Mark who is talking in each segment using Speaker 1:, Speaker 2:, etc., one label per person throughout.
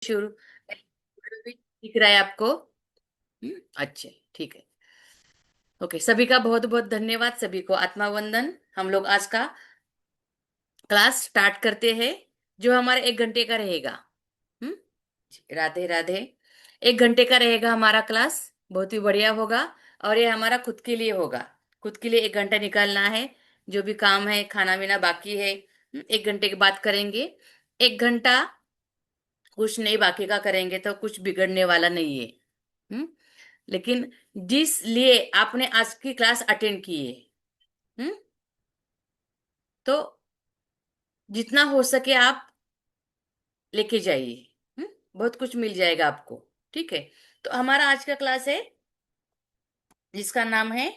Speaker 1: शुरू दिख रहा है आपको? अच्छे, ठीक है। ओके, सभी का बहुत बहुत धन्यवाद, सभी को आत्मा वंदन। हम लोग आज का क्लास स्टार्ट करते हैं, जो हमारा 1 घंटे का रहेगा। हम्म राधे राधे। 1 घंटे का रहेगा हमारा क्लास, बहुत ही बढ़िया होगा। और ये हमारा खुद के लिए होगा। खुद के लिए 1 घंटा निकालना है। जो भी काम है, खाना पीना बाकी है, 1 घंटे के बाद करेंगे। 1 घंटा कुछ नहीं बाकी का करेंगे तो कुछ बिगड़ने वाला नहीं है। हम्म लेकिन जिस लिए आपने आज की क्लास अटेंड की है, हम्म तो जितना हो सके आप लेके जाइए। बहुत कुछ मिल जाएगा आपको। ठीक है। तो हमारा आज का क्लास है, जिसका नाम है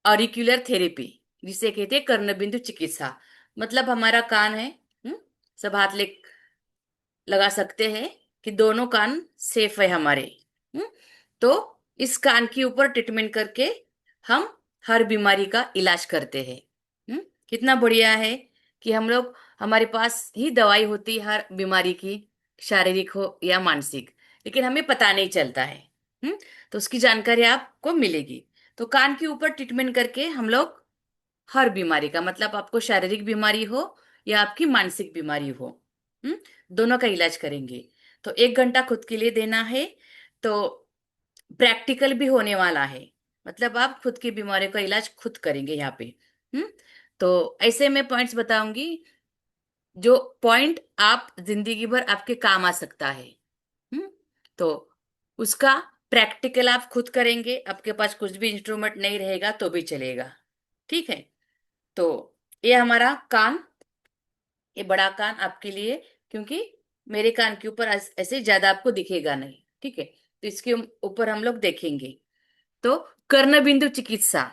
Speaker 1: ऑरिक्यूलर थेरेपी, जिसे कहते हैं कर्णबिंदु चिकित्सा। मतलब हमारा कान है। सब हाथ ले लगा सकते हैं कि दोनों कान सेफ है हमारे। हम्म तो इस कान के ऊपर ट्रीटमेंट करके हम हर बीमारी का इलाज करते हैं। कितना बढ़िया है कि हम लोग, हमारे पास ही दवाई होती है हर बीमारी की, शारीरिक हो या मानसिक। लेकिन हमें पता नहीं चलता है। हम्म तो उसकी जानकारी आपको मिलेगी। तो कान के ऊपर ट्रीटमेंट करके हम लोग हर बीमारी का, मतलब आपको शारीरिक बीमारी हो या आपकी मानसिक बीमारी हो, हम्म दोनों का इलाज करेंगे। तो 1 घंटा खुद के लिए देना है। तो प्रैक्टिकल भी होने वाला है, मतलब आप खुद की बीमारी का इलाज खुद करेंगे यहाँ पे। हम्म तो ऐसे मैं पॉइंट्स बताऊंगी, जो पॉइंट आप जिंदगी भर आपके काम आ सकता है। हम्म तो उसका प्रैक्टिकल आप खुद करेंगे, आपके पास कुछ भी इंस्ट्रूमेंट नहीं रहेगा तो भी चलेगा। ठीक है। तो ये हमारा कान, ये बड़ा कान आपके लिए, क्योंकि मेरे कान के ऊपर ऐसे ज्यादा आपको दिखेगा नहीं। ठीक है। तो इसके ऊपर हम लोग देखेंगे। तो कर्ण बिंदु चिकित्सा,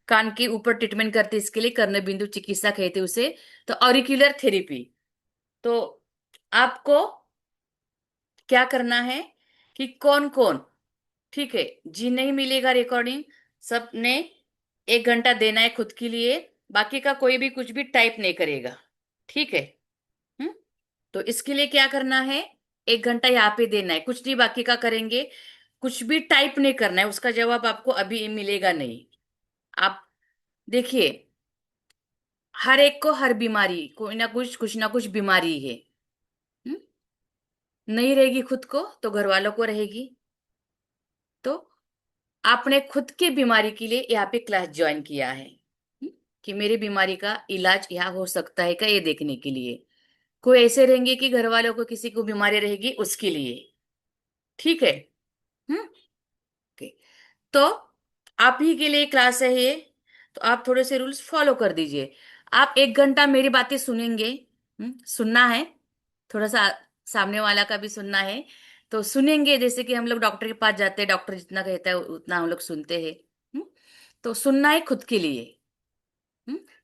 Speaker 1: कान के ऊपर ट्रीटमेंट करते हैं, इसके लिए कर्ण बिंदु चिकित्सा कहते हैं उसे। तो ऑरिक्यूलर थेरेपी, तो आपको क्या करना है कि कौन कौन, ठीक है, जी नहीं मिलेगा रिकॉर्डिंग, सबने 1 घंटा देना है खुद के लिए। बाकी का कोई भी कुछ भी टाइप नहीं करेगा। ठीक है। हम्म तो इसके लिए क्या करना है, 1 घंटा यहाँ पे देना है, कुछ नहीं बाकी का करेंगे। कुछ भी टाइप नहीं करना है, उसका जवाब आपको अभी मिलेगा नहीं। आप देखिए, हर एक को हर बीमारी, कोई ना कुछ बीमारी है। हम्म? नहीं रहेगी खुद को तो घर वालों को रहेगी। तो आपने खुद की बीमारी के लिए यहाँ पे क्लास ज्वाइन किया है, कि मेरी बीमारी का इलाज यहाँ हो सकता है क्या, ये देखने के लिए। कोई ऐसे रहेंगे कि घर वालों को किसी को बीमारी रहेगी उसके लिए। ठीक है। हम्म ओके। तो आप ही के लिए क्लास है ये। तो आप थोड़े से रूल्स फॉलो कर दीजिए। आप 1 घंटा मेरी बातें सुनेंगे। सुनना है, थोड़ा सा सामने वाला का भी सुनना है। तो सुनेंगे, जैसे कि हम लोग डॉक्टर के पास जाते हैं, डॉक्टर जितना कहता है उतना हम लोग सुनते हैं। हम्म? तो सुनना है खुद के लिए।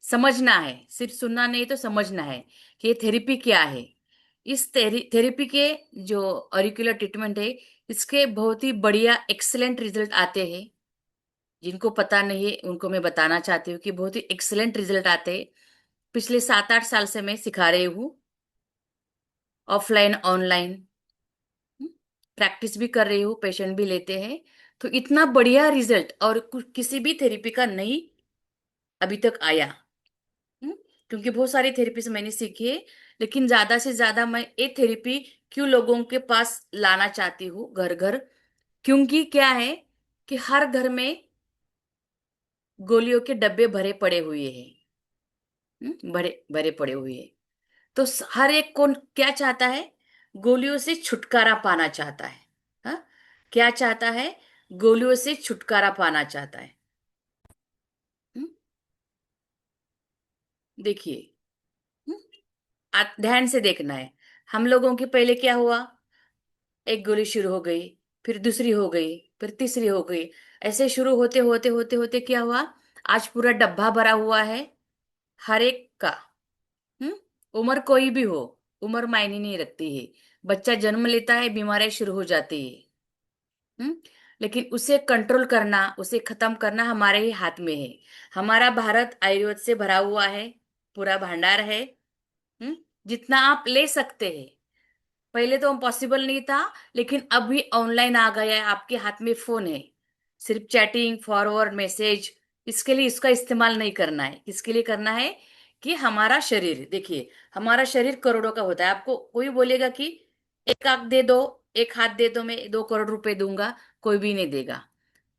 Speaker 1: समझना है, सिर्फ सुनना नहीं तो समझना है कि ये थेरेपी क्या है। इस थेरेपी के जो ऑरिकुलर ट्रीटमेंट है, इसके बहुत ही बढ़िया एक्सीलेंट रिजल्ट आते हैं। जिनको पता नहीं है उनको मैं बताना चाहती हूँ कि बहुत ही एक्सीलेंट रिजल्ट आते हैं। पिछले 7-8 साल से मैं सिखा रही हूँ, ऑफलाइन ऑनलाइन प्रैक्टिस भी कर रही हूँ, पेशेंट भी लेते हैं। तो इतना बढ़िया रिजल्ट और किसी भी थेरेपी का नहीं अभी तक आया। हम्म, क्योंकि बहुत सारी थेरेपीज मैंने सीखी है, लेकिन ज्यादा से ज्यादा मैं ये थेरेपी क्यों लोगों के पास लाना चाहती हूँ, घर घर। क्योंकि क्या है कि हर घर में गोलियों के डब्बे भरे पड़े हुए हैं। भरे भरे पड़े हुए हैं। तो हर एक कौन क्या चाहता है, गोलियों से छुटकारा पाना चाहता है। हाँ, क्या चाहता है, गोलियों से छुटकारा पाना चाहता है। हम्म, देखिए, हम्म, ध्यान से देखना है। हम लोगों की पहले क्या हुआ, एक गोली शुरू हो गई, फिर दूसरी हो गई, फिर तीसरी हो गई। ऐसे शुरू होते होते होते होते क्या हुआ, आज पूरा डब्बा भरा हुआ है हर एक का। हम्म उम्र कोई भी हो, उम्र मायने नहीं रखती है। बच्चा जन्म लेता है, बीमारियां शुरू हो जाती है। हम्म लेकिन उसे कंट्रोल करना, उसे खत्म करना हमारे ही हाथ में है। हमारा भारत आयुर्वेद से भरा हुआ है, पूरा भंडार है। जितना आप ले सकते हैं, पहले तो पॉसिबल नहीं था, लेकिन अभी ऑनलाइन आ गया है, आपके हाथ में फोन है। सिर्फ चैटिंग, फॉरवर्ड मैसेज, इसके लिए इसका इस्तेमाल नहीं करना है। किसके लिए करना है? कि हमारा शरीर, देखिए, हमारा शरीर करोड़ों का होता है। आपको कोई बोलेगा कि एक आंख दे दो, एक हाथ दे दो, मैं 2 करोड़ रुपए दूंगा, कोई भी नहीं देगा।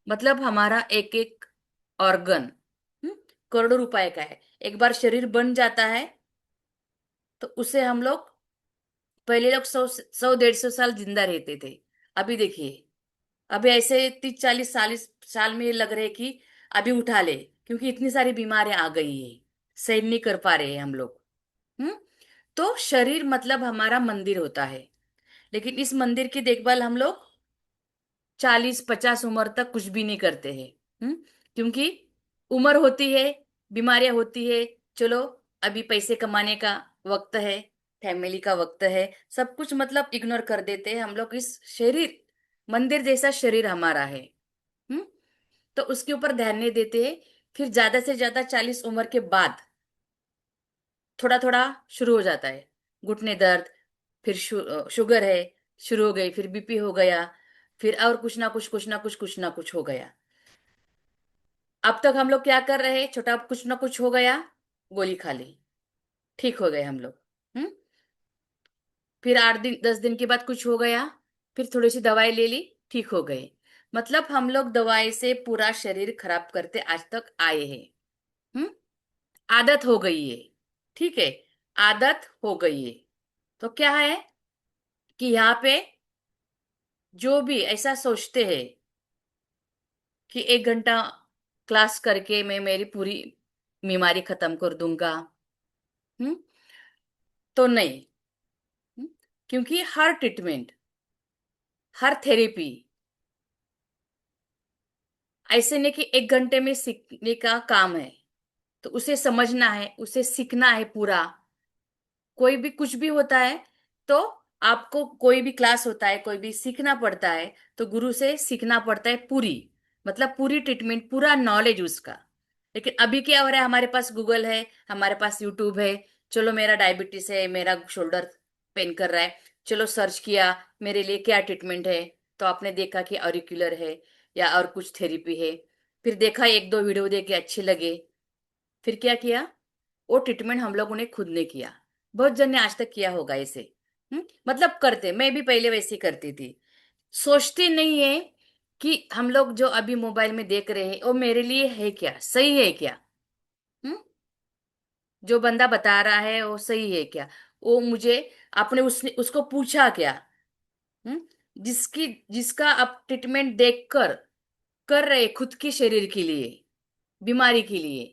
Speaker 1: मतलब हमारा एक एक ऑर्गन करोड़ों रुपए का है। एक बार शरीर बन जाता है तो उसे हम लोग, पहले लोग 100 150 साल जिंदा रहते थे। अभी देखिए, अभी ऐसे 30 40 40 साल में ये लग रहे कि अभी उठा ले, क्योंकि इतनी सारी बीमारियां आ गई है, सहन नहीं कर पा रहे हैं हम लोग। हम्म तो शरीर मतलब हमारा मंदिर होता है, लेकिन इस मंदिर की देखभाल हम लोग 40 50 उम्र तक कुछ भी नहीं करते हैं। हम्म क्योंकि उम्र होती है, बीमारियां होती है, चलो अभी पैसे कमाने का वक्त है, फैमिली का वक्त है, सब कुछ मतलब इग्नोर कर देते हैं हम लोग। इस शरीर, मंदिर जैसा शरीर हमारा है, हम्म तो उसके ऊपर ध्यान नहीं देते हैं। फिर ज्यादा से ज्यादा 40 उम्र के बाद थोड़ा थोड़ा शुरू हो जाता है, घुटने दर्द, फिर शुगर है, शुरू हो गई, फिर बीपी हो गया, फिर और कुछ ना कुछ, कुछ ना कुछ, कुछ ना कुछ हो गया। अब तक हम लोग क्या कर रहे हैं? छोटा कुछ ना कुछ हो गया, गोली खा ली, ठीक हो गए हम लोग। हम्म फिर 8 दिन 10 दिन के बाद कुछ हो गया, फिर थोड़ी सी दवाई ले ली, ठीक हो गए। मतलब हम लोग दवाई से पूरा शरीर खराब करते आज तक आए हैं। हम्म आदत हो गई है, ठीक है, आदत हो गई है। तो क्या है कि यहाँ पे जो भी ऐसा सोचते हैं कि 1 घंटा क्लास करके मैं मेरी पूरी बीमारी खत्म कर दूंगा, हम्म तो नहीं। हम्म? क्योंकि हर ट्रीटमेंट, हर थेरेपी ऐसे नहीं कि 1 घंटे में सीखने का काम है। तो उसे समझना है, उसे सीखना है पूरा। कोई भी कुछ भी होता है तो आपको, कोई भी क्लास होता है, कोई भी सीखना पड़ता है, तो गुरु से सीखना पड़ता है पूरी, मतलब पूरी ट्रीटमेंट, पूरा नॉलेज उसका। लेकिन अभी क्या हो रहा है? हमारे पास गूगल है, हमारे पास यूट्यूब है। चलो मेरा डायबिटीज है, मेरा शोल्डर पेन कर रहा है, चलो सर्च किया मेरे लिए क्या ट्रीटमेंट है। तो आपने देखा कि ऑरिकुलर है या और कुछ थेरेपी है। फिर देखा, 1 2 वीडियो देख के अच्छे लगे, फिर क्या किया? वो ट्रीटमेंट हम लोगों ने खुद ने किया। बहुत जन ने आज तक किया होगा इसे। मतलब करते, मैं भी पहले वैसे ही करती थी। सोचते नहीं है कि हम लोग जो अभी मोबाइल में देख रहे हैं वो मेरे लिए है क्या, सही है क्या? हम्म जो बंदा बता रहा है वो सही है क्या? वो मुझे, आपने उसने उसको पूछा क्या? हम्म जिसकी जिसका आप ट्रीटमेंट देखकर कर रहे खुद के शरीर के लिए, बीमारी के लिए,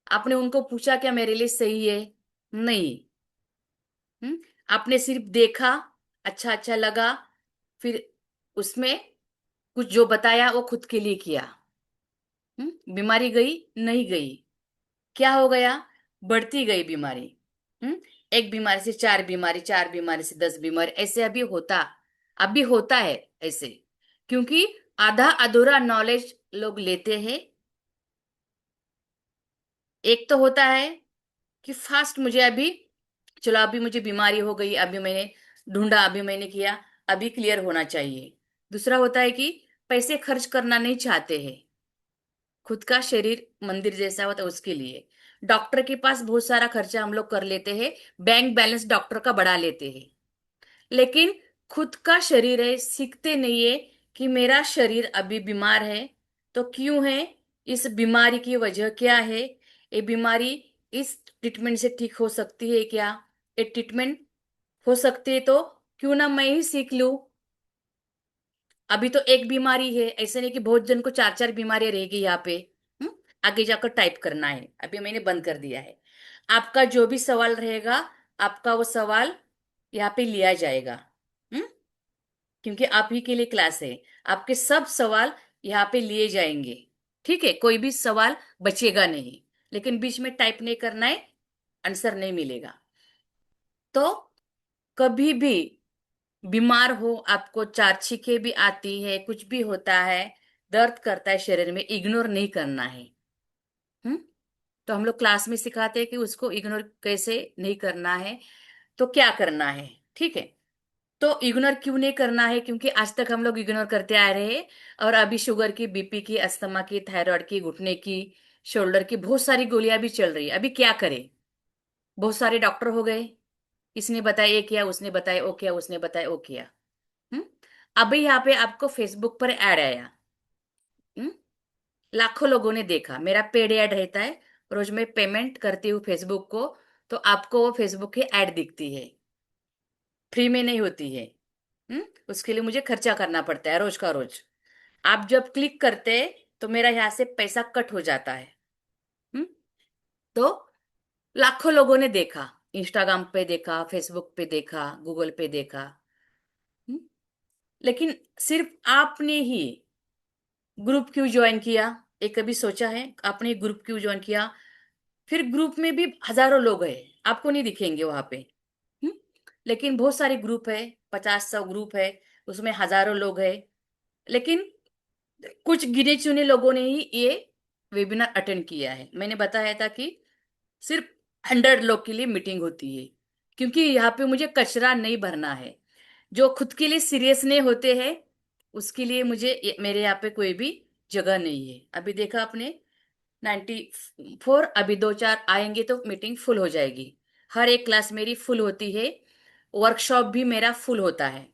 Speaker 1: आपने उनको पूछा क्या मेरे लिए सही है? नहीं। आपने सिर्फ देखा, अच्छा अच्छा लगा, फिर उसमें कुछ जो बताया वो खुद के लिए किया। बीमारी गई? नहीं गई। क्या हो गया? बढ़ती गई बीमारी। हम्म एक बीमारी से 4 बीमारी, 4 बीमारी से 10 बीमारी, ऐसे अभी होता है ऐसे। क्योंकि आधा अधूरा नॉलेज लोग लेते हैं। एक तो होता है कि फास्ट, मुझे अभी, चलो अभी मुझे बीमारी हो गई, अभी मैंने ढूंढा, अभी मैंने किया, अभी क्लियर होना चाहिए। दूसरा होता है कि पैसे खर्च करना नहीं चाहते हैं, खुद का शरीर मंदिर जैसा होता है उसके लिए। डॉक्टर के पास बहुत सारा खर्चा हम लोग कर लेते हैं, बैंक बैलेंस डॉक्टर का बढ़ा लेते हैं, लेकिन खुद का शरीर है, सीखते नहीं है कि मेरा शरीर अभी बीमार है तो क्यों है, इस बीमारी की वजह क्या है, ये बीमारी इस ट्रीटमेंट से ठीक हो सकती है क्या? ये ट्रीटमेंट हो सकती है तो क्यों ना मैं ही सीख लूं। अभी तो एक बीमारी है, ऐसे नहीं कि बहुत जन को 4 4 बीमारियां रहेगी यहाँ पे। हम्म? आगे जाकर टाइप करना है, अभी मैंने बंद कर दिया है। आपका जो भी सवाल रहेगा, आपका वो सवाल यहाँ पे लिया जाएगा। हम्म क्योंकि आप ही के लिए क्लास है, आपके सब सवाल यहाँ पे लिए जाएंगे। ठीक है, कोई भी सवाल बचेगा नहीं, लेकिन बीच में टाइप नहीं करना है, आंसर नहीं मिलेगा। तो कभी भी बीमार हो, आपको 4 छींके भी आती है, कुछ भी होता है, दर्द करता है शरीर में, इग्नोर नहीं करना है। हम्म तो हम लोग क्लास में सिखाते हैं कि उसको इग्नोर कैसे नहीं करना है, तो क्या करना है, ठीक है? तो इग्नोर क्यों नहीं करना है? क्योंकि आज तक हम लोग इग्नोर करते आ रहे हैं, और अभी शुगर की, बीपी की, अस्थमा की, थायराइड की, घुटने की, शोल्डर की बहुत सारी गोलियां भी चल रही है। अभी क्या करें? बहुत सारे डॉक्टर हो गए, इसने बताया ये किया, उसने बताया वो किया, उसने बताया वो किया। हम्म अभी यहाँ पे आपको फेसबुक पर ऐड आया। हम्म लाखों लोगों ने देखा, मेरा पेड ऐड रहता है, रोज मैं पेमेंट करती हूँ फेसबुक को, तो आपको वो फेसबुक की ऐड दिखती है, फ्री में नहीं होती है। उसके लिए मुझे खर्चा करना पड़ता है रोज का रोज। आप जब क्लिक करते हैं तो मेरा यहाँ से पैसा कट हो जाता है। हम्म तो लाखों लोगों ने देखा, इंस्टाग्राम पे देखा, फेसबुक पे देखा, गूगल पे देखा। हम्म? लेकिन सिर्फ आपने ही ग्रुप क्यों ज्वाइन किया? एक कभी सोचा है आपने ग्रुप क्यों ज्वाइन किया? फिर ग्रुप में भी हजारों लोग हैं, आपको नहीं दिखेंगे वहां पे। हम्म? लेकिन बहुत सारे ग्रुप है, 50-100 ग्रुप है, उसमें हजारों लोग हैं। लेकिन कुछ गिने चुने लोगों ने ही ये वेबिनार अटेंड किया है। मैंने बताया था कि सिर्फ 100 लोग के लिए मीटिंग होती है, क्योंकि यहाँ पे मुझे कचरा नहीं भरना है। जो खुद के लिए सीरियस नहीं होते हैं, उसके लिए मेरे यहाँ पे कोई भी जगह नहीं है। अभी देखा आपने, 94, अभी 2-4 आएंगे तो मीटिंग फुल हो जाएगी। हर एक क्लास मेरी फुल होती है, वर्कशॉप भी मेरा फुल होता है,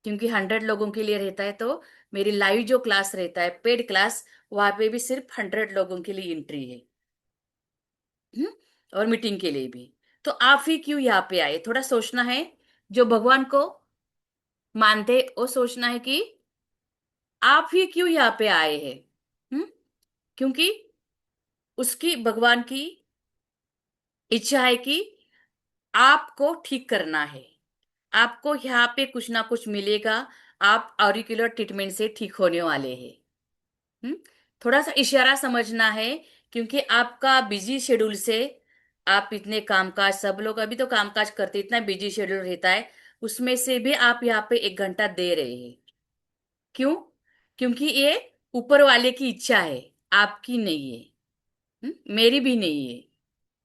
Speaker 1: क्योंकि 100 लोगों के लिए रहता है। तो मेरी लाइव जो क्लास रहता है, पेड क्लास, वहां पे भी सिर्फ 100 लोगों के लिए एंट्री है। हम्म? और मीटिंग के लिए भी। तो आप ही क्यों यहाँ पे आए? थोड़ा सोचना है। जो भगवान को मानते वो सोचना है कि आप ही क्यों यहाँ पे आए हैं। हम्म क्योंकि उसकी, भगवान की इच्छा है कि आपको ठीक करना है। आपको यहाँ पे कुछ ना कुछ मिलेगा, आप ऑरिकुलर ट्रीटमेंट से ठीक होने वाले हैं। हम्म थोड़ा सा इशारा समझना है, क्योंकि आपका बिजी शेड्यूल से, आप इतने कामकाज, सब लोग अभी तो कामकाज करते, इतना बिजी शेड्यूल रहता है, उसमें से भी आप यहाँ पे 1 घंटा दे रहे हैं। क्यों? क्योंकि ये ऊपर वाले की इच्छा है, आपकी नहीं है। मेरी भी नहीं है।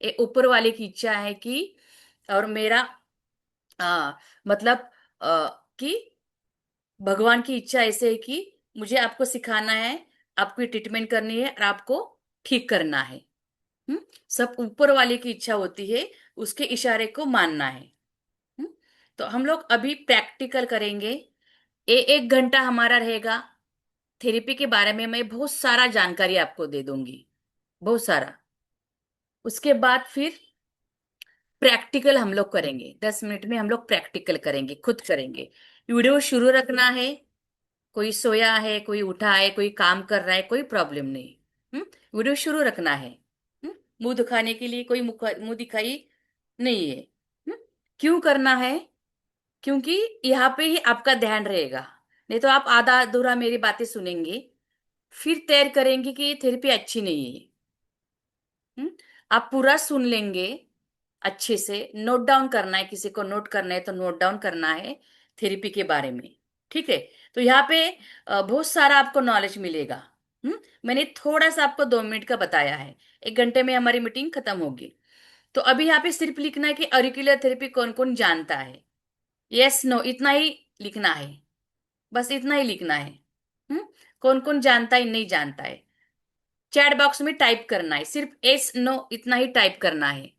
Speaker 1: ये ऊपर वाले की इच्छा है कि, और मेरा मतलब कि भगवान की इच्छा ऐसे है कि मुझे आपको सिखाना है, आपको ट्रीटमेंट करनी है और आपको ठीक करना है। हम्म सब ऊपर वाले की इच्छा होती है, उसके इशारे को मानना है। हम्म तो हम लोग अभी प्रैक्टिकल करेंगे। 1 घंटा हमारा रहेगा। थेरेपी के बारे में मैं बहुत सारा जानकारी आपको दे दूंगी, बहुत सारा। उसके बाद फिर प्रैक्टिकल हम लोग करेंगे, 10 मिनट में हम लोग प्रैक्टिकल करेंगे, खुद करेंगे। वीडियो शुरू रखना है। कोई सोया है, कोई उठा है, कोई काम कर रहा है, कोई प्रॉब्लम नहीं। हम्म वीडियो शुरू रखना है। मुंह दिखाने के लिए कोई मुंह दिखाई नहीं है। हम्म क्यों करना है? क्योंकि यहाँ पे ही आपका ध्यान रहेगा। नहीं तो आप आधा अधूरा मेरी बातें सुनेंगे, फिर तैयार करेंगे कि ये थेरेपी अच्छी नहीं है। हम्म आप पूरा सुन लेंगे, अच्छे से नोट डाउन करना है, किसी को नोट करना है तो नोट डाउन करना है थेरेपी के बारे में। ठीक है? तो यहाँ पे बहुत सारा आपको नॉलेज मिलेगा। मैंने थोड़ा सा आपको 2 मिनट का बताया है, 1 घंटे में हमारी मीटिंग खत्म होगी। तो अभी यहाँ पे सिर्फ लिखना है कि ऑरिकुलर थेरेपी कौन कौन जानता है। यस नो इतना ही लिखना है, बस इतना ही लिखना है। हम्म कौन कौन जानता है, नहीं जानता है, चैट बॉक्स में टाइप करना है, सिर्फ एस नो इतना ही टाइप करना है।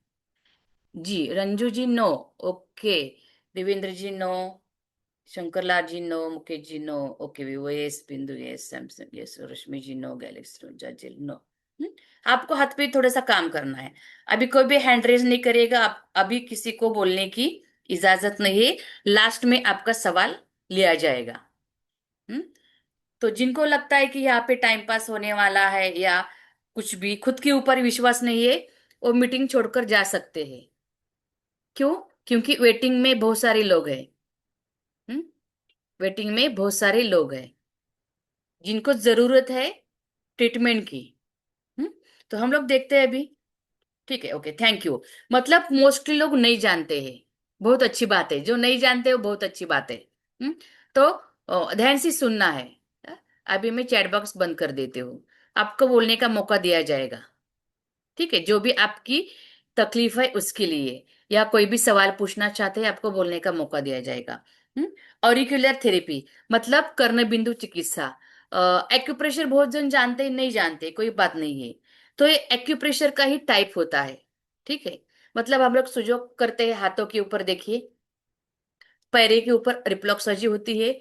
Speaker 1: जी रंजू जी नो, ओके। देवेंद्र जी नो, शंकरलाल जी no, Mukesh ji no, okay. Vivo yes, बिंदु यस, सैमसंग यस, रश्मि जी नो, गैलेक्सी जाजिल नो। हम्म? आपको हाथ पे थोड़ा सा काम करना है। अभी कोई भी हैंड रेज नहीं करेगा, आप अभी किसी को बोलने की इजाजत नहीं है। लास्ट में आपका सवाल लिया जाएगा। हम्म तो जिनको लगता है कि यहाँ पे टाइम पास होने वाला है, या कुछ भी खुद के ऊपर विश्वास नहीं है, वो मीटिंग छोड़कर जा सकते हैं। क्यों? क्योंकि वेटिंग में बहुत सारे लोग हैं। हम्म वेटिंग में बहुत सारे लोग हैं जिनको जरूरत है ट्रीटमेंट की। हम्म तो हम लोग देखते हैं अभी। ठीक है, ओके, थैंक यू। मतलब मोस्टली लोग नहीं जानते हैं, बहुत अच्छी बात है। जो नहीं जानते वो बहुत अच्छी बात है। हम्म तो ध्यान से सुनना है। अभी मैं चैट बॉक्स बंद कर देती हूँ, आपको बोलने का मौका दिया जाएगा। ठीक है? जो भी आपकी तकलीफ है उसके लिए। या कोई भी सवाल पूछना चाहते हैं आपको बोलने का मौका दिया जाएगा। ऑरिक्यूलर थेरेपी मतलब कर्ण बिंदु चिकित्सा। एक्यूप्रेशर बहुत जन जानते हैं, नहीं जानते कोई बात नहीं है। तो ये एक्यूप्रेशर का ही टाइप होता है। ठीक है। मतलब हम लोग सुजोग करते हैं हाथों के ऊपर, देखिए पैरे के ऊपर रिफ्लेक्सोलॉजी होती है।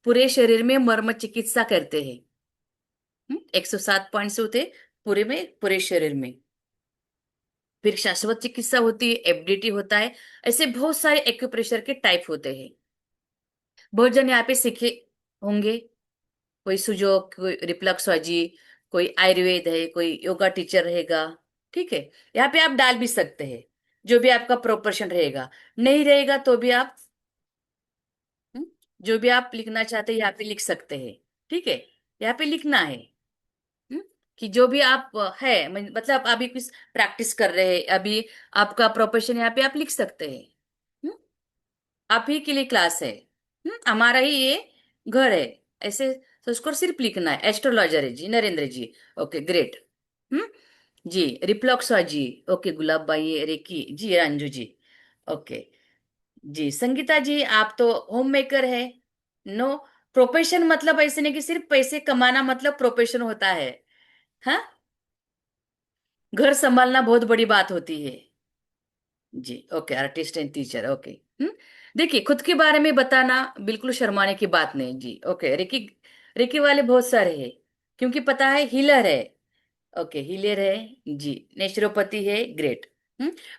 Speaker 1: पूरे शरीर में मर्म चिकित्सा करते हैं। 107 पॉइंट्स होते हैं पूरे में, पूरे शरीर में। फिर शाश्वत चिकित्सा होती है, एफडीटी होता है। ऐसे बहुत सारे एक्यूप्रेशर के टाइप होते हैं। बहुत जन यहाँ पे सीखे होंगे। कोई सुजोग, कोई रिफ्लेक्सोलॉजी, कोई आयुर्वेद है, कोई योगा टीचर रहेगा। ठीक है। यहाँ पे आप डाल भी सकते हैं जो भी आपका प्रोपोर्शन रहेगा। नहीं रहेगा तो भी आप हम्म, जो भी आप लिखना चाहते हैं यहाँ पे लिख सकते हैं। ठीक है। यहाँ पे लिखना है हम्म, कि जो भी आप है मतलब अभी कुछ प्रैक्टिस कर रहे हैं अभी, आपका प्रोफेशन यहाँ पे आप लिख सकते हैं। हम्म, आप ही के लिए क्लास है। हमारा ही ये घर है। ऐसे तो उसको सिर्फ लिखना है। एस्ट्रोलॉजर है जी नरेंद्र जी। Okay great. हम्म जी रिफ्लॉक्सवा जी। ओके गुलाब भाई रेकी जी अंजू जी। ओके जी संगीता जी आप तो होम मेकर है। नो, प्रोफेशन मतलब ऐसे नहीं कि सिर्फ पैसे कमाना मतलब प्रोफेशन होता है। हाँ, घर संभालना बहुत बड़ी बात होती है। जी okay artist and teacher okay. देखिए खुद के बारे में बताना बिल्कुल शर्माने की बात नहीं जी। ओके रिकी, रिकी वाले बहुत सारे हैं। क्योंकि पता है हीलर है। ओके हीलर है जी। नेचुरोपैथी है ग्रेट।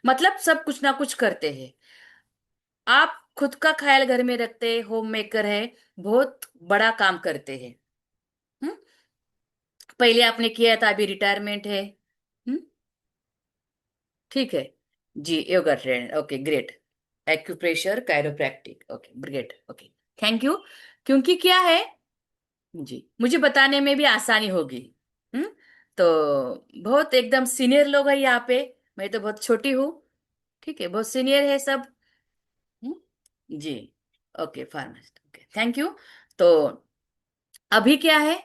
Speaker 1: मतलब सब कुछ ना कुछ करते हैं। आप खुद का ख्याल घर में रखते हैं, होम मेकर है, बहुत बड़ा काम करते हैं। हम्म, पहले आपने किया था अभी रिटायरमेंट है। हम्म, ठीक है जी। Yoga trainer okay great. Acupressure chiropractic okay great okay. Thank you. क्योंकि क्या है जी मुझे बताने में भी आसानी होगी। हम्म तो बहुत एकदम सीनियर लोग हैं यहाँ पे। मैं तो बहुत छोटी हूँ। ठीक है बहुत सीनियर है सब। जी okay pharmacist okay thank you. तो अभी क्या है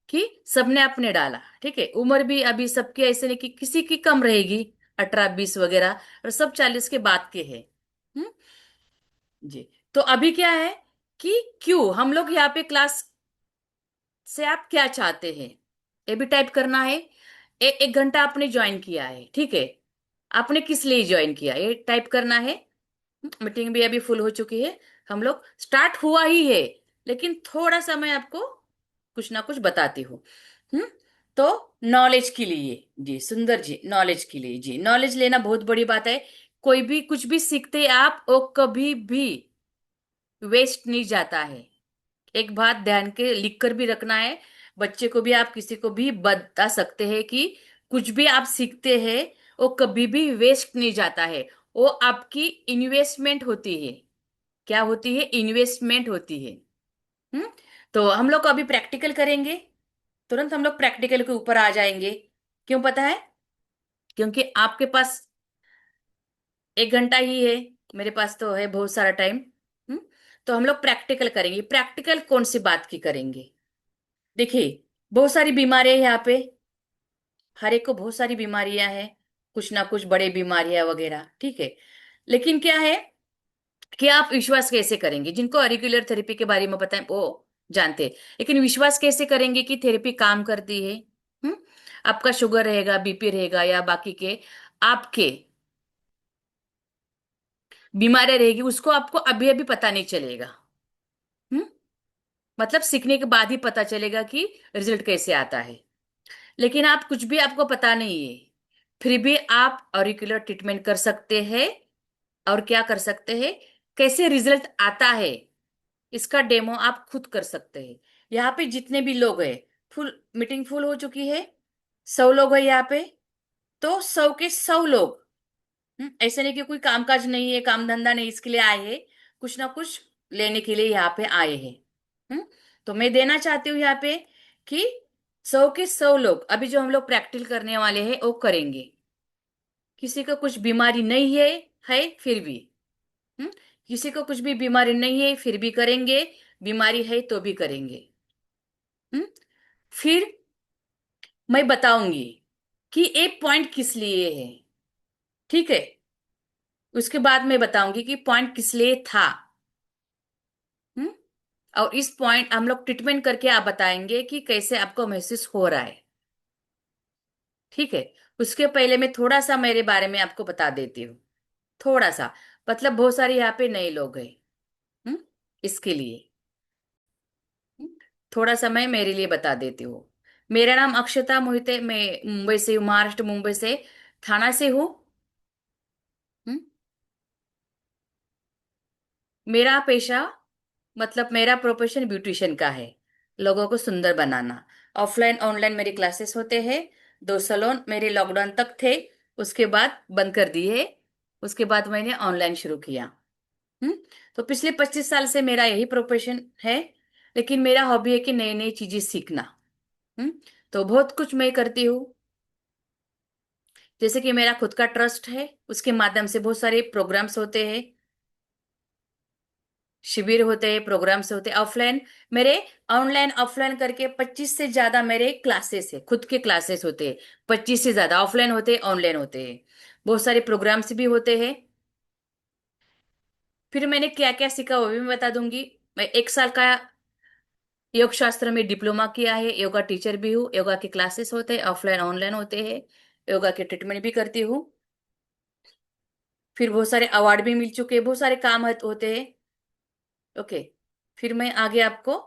Speaker 1: कि सबने अपने डाला। ठीक है उम्र भी अभी सबकी ऐसे नहीं कि किसी की कम रहेगी, 18 20 वगैरह, और सब 40 के बाद के हैं। हम्म जी। तो अभी क्या है कि क्यों हम लोग यहाँ पे क्लास से आप क्या चाहते हैं, ये भी टाइप करना है। 1 घंटा आपने ज्वाइन किया है। ठीक है। आपने किस लिए ज्वाइन किया ये टाइप करना है। मीटिंग भी अभी फुल हो चुकी है। हम लोग स्टार्ट हुआ ही है, लेकिन थोड़ा सा मैं आपको कुछ ना कुछ बताती हूँ। हम्म तो नॉलेज के लिए जी सुंदर जी, नॉलेज के लिए जी, नॉलेज लेना बहुत बड़ी बात है। कोई भी कुछ भी सीखते आप वो कभी भी वेस्ट नहीं जाता है। एक बात ध्यान के लिख कर भी रखना है। बच्चे को भी आप किसी को भी बता सकते हैं कि कुछ भी आप सीखते हैं वो कभी भी वेस्ट नहीं जाता है। वो आपकी इन्वेस्टमेंट होती है। क्या होती है, इन्वेस्टमेंट होती है। हम्म तो हम लोग अभी प्रैक्टिकल करेंगे। तुरंत हम लोग प्रैक्टिकल के ऊपर आ जाएंगे। क्यों पता है, क्योंकि आपके पास 1 घंटा ही है, मेरे पास तो है बहुत सारा टाइम। हम्म तो हम लोग प्रैक्टिकल करेंगे। प्रैक्टिकल कौन सी बात की करेंगे, देखिए बहुत सारी बीमारियां हैं यहाँ पे। हर एक को बहुत सारी बीमारियां हैं, कुछ ना कुछ बड़े बीमारियां वगैरह। ठीक है। लेकिन क्या है कि आप विश्वास कैसे करेंगे, जिनको रेगुलर थेरेपी के बारे में पता है वो जानते हैं। लेकिन विश्वास कैसे करेंगे कि थेरेपी काम करती है। हम्म आपका शुगर रहेगा, बीपी रहेगा, या बाकी के आपके बीमारियां रहेगी, उसको आपको अभी अभी पता नहीं चलेगा। हम्म मतलब सीखने के बाद ही पता चलेगा कि रिजल्ट कैसे आता है। लेकिन आप कुछ भी आपको पता नहीं है, फिर भी आप ऑरिकुलर ट्रीटमेंट कर सकते हैं। और क्या कर सकते हैं, कैसे रिजल्ट आता है इसका डेमो आप खुद कर सकते हैं। यहाँ पे जितने भी लोग हैं, फुल मीटिंग फुल हो चुकी है। 100 लोग हैं यहाँ पे। तो 100 के 100 लोग, ऐसे नहीं कि कोई कामकाज नहीं है, काम धंधा नहीं, इसके लिए आए हैं, कुछ ना कुछ लेने के लिए यहाँ पे आए हैं। हम्म तो मैं देना चाहती हूँ यहाँ पे कि 100 के 100 लोग अभी जो हम लोग प्रैक्टिस करने वाले हैं वो करेंगे। किसी को कुछ बीमारी नहीं है फिर भी हम्म किसी को कुछ भी बीमारी नहीं है फिर भी करेंगे, बीमारी है तो भी करेंगे। हम्म फिर मैं बताऊंगी कि एक पॉइंट किस लिए है। ठीक है। उसके बाद मैं बताऊंगी कि पॉइंट किस लिए था। हम्म। और इस पॉइंट हम लोग ट्रीटमेंट करके आप बताएंगे कि कैसे आपको महसूस हो रहा है। ठीक है। उसके पहले मैं थोड़ा सा मेरे बारे में आपको बता देती हूँ। थोड़ा सा, मतलब बहुत सारे यहाँ पे नए लोग हैं। हम्म। इसके लिए हम्म, थोड़ा सा मैं मेरे लिए बता देती हूँ। मेरा नाम अक्षता मोहिते, मैं मुंबई से हूँ, महाराष्ट्र मुंबई से, थाना से हूँ। हम्म, मेरा पेशा, मतलब मेरा प्रोफेशन ब्यूटिशियन का है, लोगों को सुंदर बनाना। ऑफलाइन ऑनलाइन मेरे क्लासेस होते हैं। 2 सैलून मेरे लॉकडाउन तक थे, उसके बाद बंद कर दिए। उसके बाद मैंने ऑनलाइन शुरू किया। हम्म। तो पिछले 25 साल से मेरा यही प्रोफेशन है। लेकिन मेरा हॉबी है कि नई नई चीजें सीखना। हम्म। तो बहुत कुछ मैं करती हूँ। जैसे कि मेरा खुद का ट्रस्ट है, उसके माध्यम से बहुत सारे प्रोग्राम्स होते हैं, शिविर होते हैं, प्रोग्राम्स होते हैं ऑफलाइन मेरे। ऑनलाइन ऑफलाइन करके 25 से ज्यादा मेरे क्लासेस है, खुद के क्लासेस होते हैं। 25 से ज्यादा ऑफलाइन होते हैं, ऑनलाइन होते हैं। बहुत सारे प्रोग्राम्स भी होते हैं। फिर मैंने क्या क्या सीखा वो भी मैं बता दूंगी। मैं 1 साल का योग शास्त्र में डिप्लोमा किया है, योगा टीचर भी हूँ। योगा के क्लासेस होते हैं, ऑफलाइन ऑनलाइन होते हैं। योगा के ट्रीटमेंट भी करती हूँ। फिर बहुत सारे अवार्ड भी मिल चुके हैं, बहुत सारे काम होते हैं। ओके। फिर मैं आगे आपको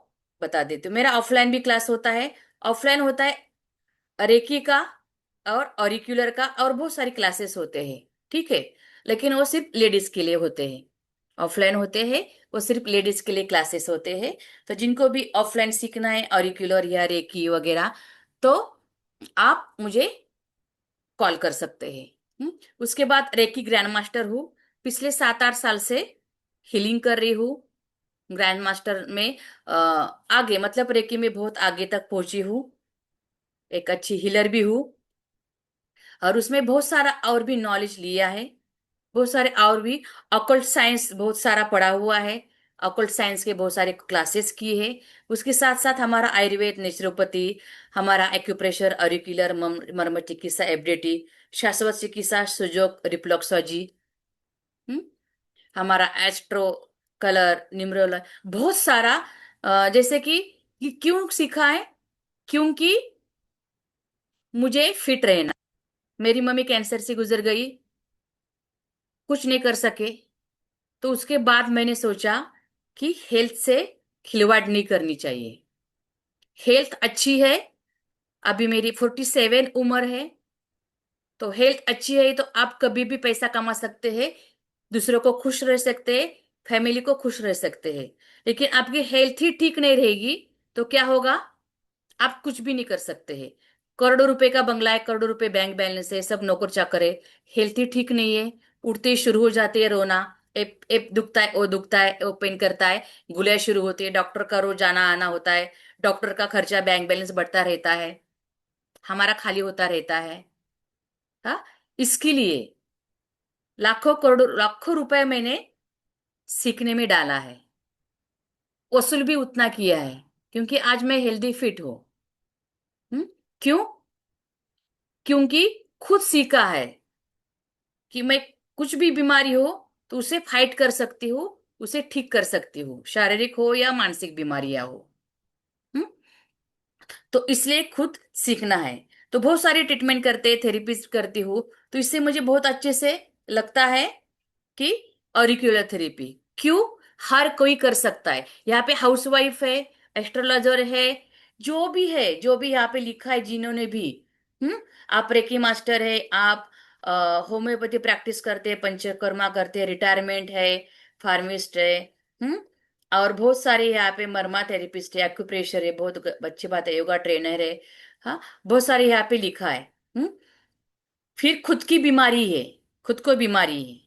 Speaker 1: बता देती हूँ। मेरा ऑफलाइन भी क्लास होता है। ऑफलाइन होता है रेकी का और ऑरिक्यूलर का, और बहुत सारी क्लासेस होते हैं। ठीक है। लेकिन वो सिर्फ लेडीज के लिए होते हैं। ऑफलाइन होते हैं, वो सिर्फ लेडीज के लिए क्लासेस होते हैं। तो जिनको भी ऑफलाइन सीखना है ऑरिक्यूलर या रेकी वगैरह, तो आप मुझे कॉल कर सकते हैं। उसके बाद रेकी ग्रैंड मास्टर हूँ। पिछले 7-8 साल से हीलिंग कर रही हूँ। ग्रैंड मास्टर में आगे, मतलब रेकी में बहुत आगे तक पहुंची हूँ। एक अच्छी हीलर भी हूँ। और उसमें बहुत सारा और भी नॉलेज लिया है। बहुत सारे और भी ऑकल्ट साइंस बहुत सारा पढ़ा हुआ है। ऑकल्ट साइंस के बहुत सारे क्लासेस किए हैं। उसके साथ साथ हमारा आयुर्वेद, नेचुरोपैथी, हमारा एक्यूप्रेशर, ऑरिकुलर, मर्म चिकित्सा, एफडीटी, शाश्वत चिकित्सा, सुजोग, रिफ्लक्सोलॉजी, हम्म, हमारा एस्ट्रो, कलर, न्यूमरोलॉजी, बहुत सारा। जैसे कि ये क्यों सीखा है? क्योंकि मुझे फिट रहना। मेरी मम्मी कैंसर से गुजर गई, कुछ नहीं कर सके। तो उसके बाद मैंने सोचा कि हेल्थ से खिलवाड़ नहीं करनी चाहिए। हेल्थ अच्छी है, अभी मेरी 47 उम्र है। तो हेल्थ अच्छी है तो आप कभी भी पैसा कमा सकते हैं, दूसरों को खुश रह सकते हैं, फैमिली को खुश रह सकते हैं। लेकिन आपकी हेल्थ ही ठीक नहीं रहेगी तो क्या होगा? आप कुछ भी नहीं कर सकते हैं। करोड़ों रुपए का बंगला है, करोड़ों रुपए बैंक बैलेंस है, सब नौकर चाकर है, हेल्थ ही ठीक नहीं है, उठते ही शुरू हो जाते हैं रोना। ए दुखता है, वो दुखता है, वो पेन करता है, गुलिया शुरू होती है, डॉक्टर का रोज जाना आना होता है, डॉक्टर का खर्चा, बैंक बैलेंस बढ़ता रहता है, हमारा खाली होता रहता है। हाँ। इसके लिए लाखों करोड़ों लाखों रुपए मैंने सीखने में डाला है, वसूल भी उतना किया है, क्योंकि आज मैं हेल्दी फिट हूँ। क्यों? क्योंकि खुद सीखा है कि मैं कुछ भी बीमारी हो तो उसे फाइट कर सकती हूँ, उसे ठीक कर सकती हूँ, शारीरिक हो या मानसिक बीमारियां हो। हम्म। तो इसलिए खुद सीखना है। तो बहुत सारी ट्रीटमेंट करते, थेरेपीज करती हूँ। तो इससे मुझे बहुत अच्छे से लगता है कि ऑरिक्यूलर थेरेपी क्यों हर कोई कर सकता है। यहाँ पे हाउसवाइफ है, एस्ट्रोलॉजर है, जो भी है, जो भी यहाँ पे लिखा है जिन्होंने भी, आप रेकी मास्टर है, आप होम्योपैथी प्रैक्टिस करते हैं, पंचकर्मा करते हैं, रिटायरमेंट है, फार्मिस्ट है, हम्म, और बहुत सारे यहाँ पे मर्मा थेरेपिस्ट है, एक्यूप्रेशर है, बहुत अच्छी बात है, योगा ट्रेनर है। हाँ। बहुत सारे यहाँ पे लिखा है। हम्म। फिर खुद की बीमारी है, खुद को बीमारी है,